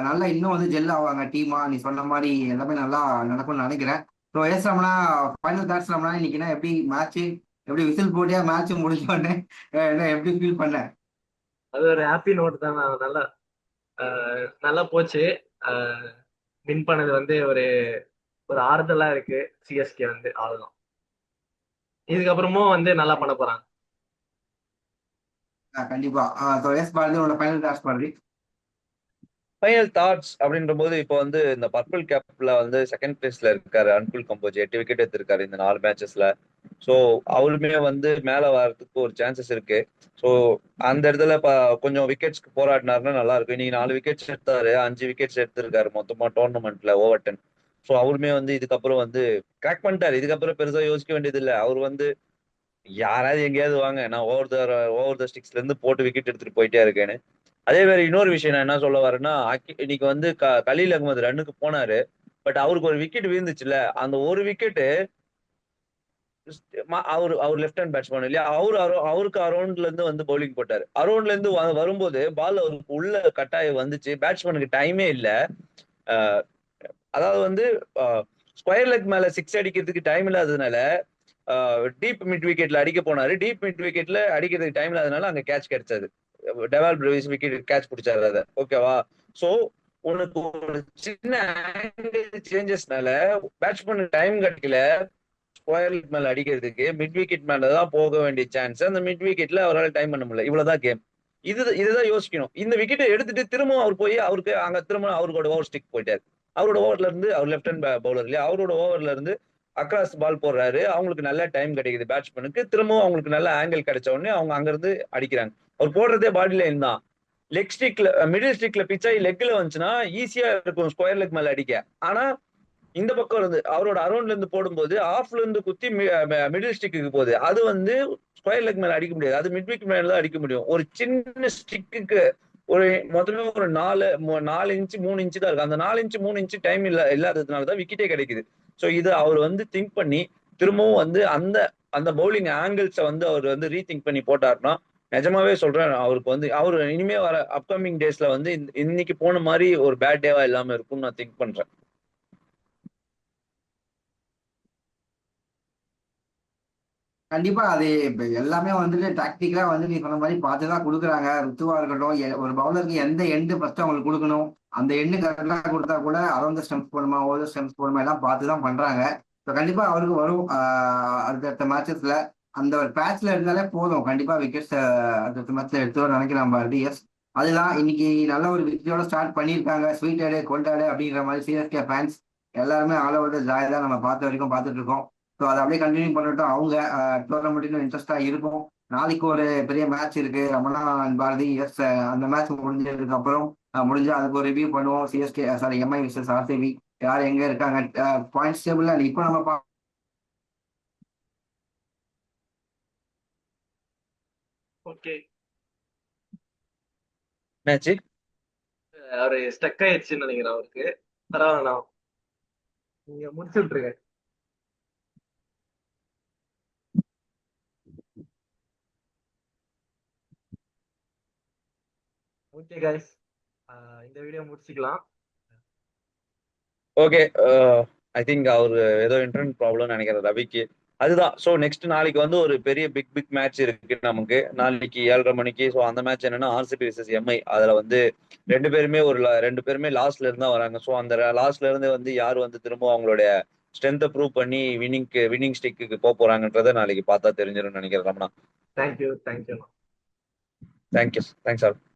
நல்லா இன்னும் வந்து ஜெல் ஆவாங்க டீமா. நீ சொன்ன மாதிரி எல்லாமே நல்லா நடக்கும்னு நினைக்கிறேன். So yes Ramana, final thoughts Ramana, இன்னைக்குன்னா எப்படி மேட்ச், எப்படி விசில் போட்டியா மேட்ச் முடிஞ்சோடனே என்ன எப்படி ஃபீல் பண்ண? அது ஒரு ஹாப்பி நோட் தான். நல்லா நல்லா போச்சு. வின் பண்ணது வந்து ஒரு ஒரு ஆறுதலா இருக்கு. சிஎஸ்கே வந்து அவ்வளவுதான். இதுக்கப்புறமும் வந்து நல்லா பண்ண போறாங்க. கண்டிப்பா. ஸோ எஸ் பாரதி, உன்னோட final thoughts Bharathi. Final thoughts அப்படின்ற போது இப்போ வந்து இந்த பர்பிள் கேப்ல வந்து செகண்ட் பிளேஸ்ல இருக்காரு அன்குல் கம்போஜ். 8 விக்கெட் எடுத்திருக்காரு இந்த 4 மேட்சஸ்ல. ஸோ அவருமே வந்து மேல வர்றதுக்கு ஒரு சான்சஸ் இருக்கு. ஸோ அந்த இடத்துல கொஞ்சம் விக்கெட்ஸ்க்கு போராடினாருன்னா நல்லா இருக்கும். இன்னைக்கு 4 விக்கெட்ஸ் எடுத்தாரு, 5 விக்கெட்ஸ் எடுத்திருக்காரு மொத்தமா டோர்னமெண்ட்ல ஓவர் 10. ஸோ அவருமே வந்து இதுக்கப்புறம் வந்து கிராக் பண்ணிட்டாரு. இதுக்கப்புறம் பெருசா யோசிக்க வேண்டியது இல்லை. அவர் வந்து யாராவது எங்கேயாவது வாங்க, நான் ஓவர் த ஸ்டிக்ஸ்ல இருந்து போட்டு விக்கெட் எடுத்துட்டு போயிட்டே இருக்கேன்னு. அதே மாதிரி இன்னொரு விஷயம் நான் என்ன சொல்ல வரேன்னா, இன்னைக்கு வந்து கலீல் அகமது ரன்னுக்கு போனாரு. பட் அவருக்கு ஒரு விக்கெட் விழுந்துச்சுல, அந்த ஒரு விக்கெட்டு அவர் லெஃப்ட் ஹேண்ட் பேட்ஸ்மேன் இல்லையா, அவருக்கு அரௌண்ட்ல இருந்து வந்து பவுலிங் போட்டாரு. அரௌண்ட்ல இருந்து வரும்போது பால் அவருக்கு உள்ள கட்டாயம் வந்துச்சு. பேட்ஸ்மேனுக்கு டைமே இல்ல. அஹ் அதாவது வந்து ஸ்கொயர் லெக் மேல சிக்ஸ் அடிக்கிறதுக்கு டைம் இல்லாததுனால டீப் மிட் விக்கெட்ல அடிக்க போனாரு. டீப் மிட் விக்கெட்ல அடிக்கிறதுக்கு டைம் இல்லாததுனால அங்க கேட்ச் கிடைச்சது. டெவால் பிரேவிஸ் விக்கெட் கேட்ச் பிடிச்சாரு அதை. ஓகேவா? சோ உனக்கு ஒரு சின்ன சேஞ்சஸ்னால பேட்ஸ்மேனுக்கு டைம் கிடைக்கல ஸ்கொயர் லெக் மேல அடிக்கிறதுக்கு. மிட் விக்கெட் மேலதான் போக வேண்டிய சான்ஸ். அந்த மிட் விக்கெட்ல அவரால் டைம் பண்ண முடியல. இவ்வளவுதான் கேம். இதுதான் யோசிக்கணும். இந்த விக்கெட்டை எடுத்துட்டு திரும்பவும் அவர் போய் அவருக்கு அங்க திரும்ப அவரோட ஓவர் ஸ்டிக் போயிட்டாரு. அவரோட ஓவர்ல இருந்து அவர் லெஃப்ட் ஹேண்ட் பவுலர் இல்லையா, அவரோட ஓவர்ல இருந்து அக்ராஸ் பால் போடுறாரு. அவங்களுக்கு நல்ல டைம் கிடைக்குது பேட்ஸ்மேனுக்கு. திரும்பவும் அவங்களுக்கு நல்ல ஆங்கிள் கிடைச்ச உடனே அவங்க அங்க இருந்து அடிக்கிறாங்க. அவர் போடுறதே பாடி லைன் தான். லெக் ஸ்டிக்ல மிடில் ஸ்டிக்ல பிச்சாயி லெக்ல வந்துச்சுன்னா ஈஸியா இருக்கும் ஸ்கொயர் லெக் மேல அடிக்க. ஆனா இந்த பக்கம் இருந்து அவரோட அரௌண்ட்ல இருந்து போடும்போது ஆஃப்ல இருந்து குத்தி மிடில் ஸ்டிக்கு போகுது. அது வந்து ஸ்கொயர் லெக் மேல அடிக்க முடியாது. அது மிட் விக்கெட் மேல தான் அடிக்க முடியும். ஒரு சின்ன ஸ்டிக்கு ஒரு மொத்தமே ஒரு 4 இன்ச்சு 3 இன்ச்சு தான் இருக்கு. அந்த 4 இன்ச்சு 3 இன்ச்சு டைம் இல்லாததுனால தான் விக்கெட்டே கிடைக்குது. ஸோ இது அவர் வந்து திங்க் பண்ணி திரும்பவும் வந்து அந்த அந்த பவுலிங் ஆங்கிள்ஸை வந்து அவர் வந்து ரீதிங்க் பண்ணி போட்டாருன்னா நிஜமாவே சொல்றேன், அவருக்கு வந்து அவர் இனிமே வர அப்கமிங் டேஸ்ல வந்து இன்னைக்கு போன மாதிரி ஒரு பேட் டேவா இல்லாம இருக்கும்னு நான் திங்க் பண்றேன். கண்டிப்பா அது இப்ப எல்லாமே வந்துட்டு டாக்டிக்கலா வந்து நீ சொன்ன மாதிரி பார்த்துதான் கொடுக்குறாங்க. ருத்துவா இருக்கட்டும், ஒரு பவுலருக்கு எந்த எண்டு ஃபர்ஸ்ட் அவங்களுக்கு கொடுக்கணும், அந்த எண்டு கரெக்டா கொடுத்தா கூட அரௌண்ட் ஸ்டெம்ஸ் போடுமா ஓவர் ஸ்டெம்ஸ் போடுமா எல்லாம் பார்த்துதான் பண்றாங்க. ஸோ கண்டிப்பா அவருக்கு வரும் அடுத்தடுத்த மேட்சஸ்ல அந்த ஒரு பேட்ச்ல இருந்தாலே போதும். கண்டிப்பா விக்கெட்ஸ் அடுத்த மேட்ச்ல எடுத்து வர நினைக்கிறேன் டிஎஸ். அதுதான் இன்னைக்கு நல்ல ஒரு விக்கெட்டோட ஸ்டார்ட் பண்ணியிருக்காங்க. ஸ்வீட் ஆடு கொல்டாடு அப்படிங்கிற மாதிரி சிஎஸ்கே ஃபேன்ஸ் எல்லாருமே ஆல் ஓவர் ஜாய் தான் நம்ம பார்த்த வரைக்கும் பார்த்துட்டு இருக்கோம். ஸோ அதை அப்படியே கண்டினியூ பண்ணட்டும். அவங்க டோர்னமெண்ட் இன்ட்ரெஸ்டா இருக்கும். நாளைக்கு ஒரு பெரிய மேட்ச் இருக்கு, ரமணா அண்ட் பாரதி. எஸ், அந்த மேட்ச் முடிஞ்சதுக்கு அப்புறம் முடிஞ்சா அதுக்கு ஒரு ரிவ்யூ பண்ணுவோம். CSK sorry MI versus RCB யார் எங்க இருக்காங்க பாயிண்ட்ஸ் டேபிள்ல இப்போ நம்ம ஓகே. மேட்ச் அவரு ஸ்டக் ஆயிடுச்சுன்னு நினைக்கிறேன் அவருக்கு. பரவாயில்ல, நீங்க முடிச்சு விட்டுருங்க. ஓகே கைஸ், இந்த வீடியோ முடிச்சுக்கலாம். ஓகே. ஐ திங்க் அவர் ஏதோ இன்டர்நெட் ப்ராப்ளம் நினைக்கிறேன் ரவிக்கு. அதுதான். ஸோ நெக்ஸ்ட் நாளைக்கு வந்து ஒரு பெரிய பிக் மேட்ச் இருக்கு நமக்கு நாளைக்கு 7:30 மணிக்கு. ஸோ அந்த மேட்ச் என்னன்னா ஆர்சிபி விசஸ் எம்ஐ. அதுல வந்து ரெண்டு பேருமே லாஸ்ட்ல இருந்தா வராங்க. ஸோ அந்த லாஸ்ட்ல இருந்து வந்து யார் வந்து திரும்ப அவங்களுடைய ஸ்ட்ரென்த்தை ப்ரூவ் பண்ணி வின்னிங் ஸ்டிக்கு போக போறாங்கன்றத நாளைக்கு பார்த்தா தெரிஞ்சிடும் நினைக்கிறேன் Ramana. Thank you. Thank you. Thanks all.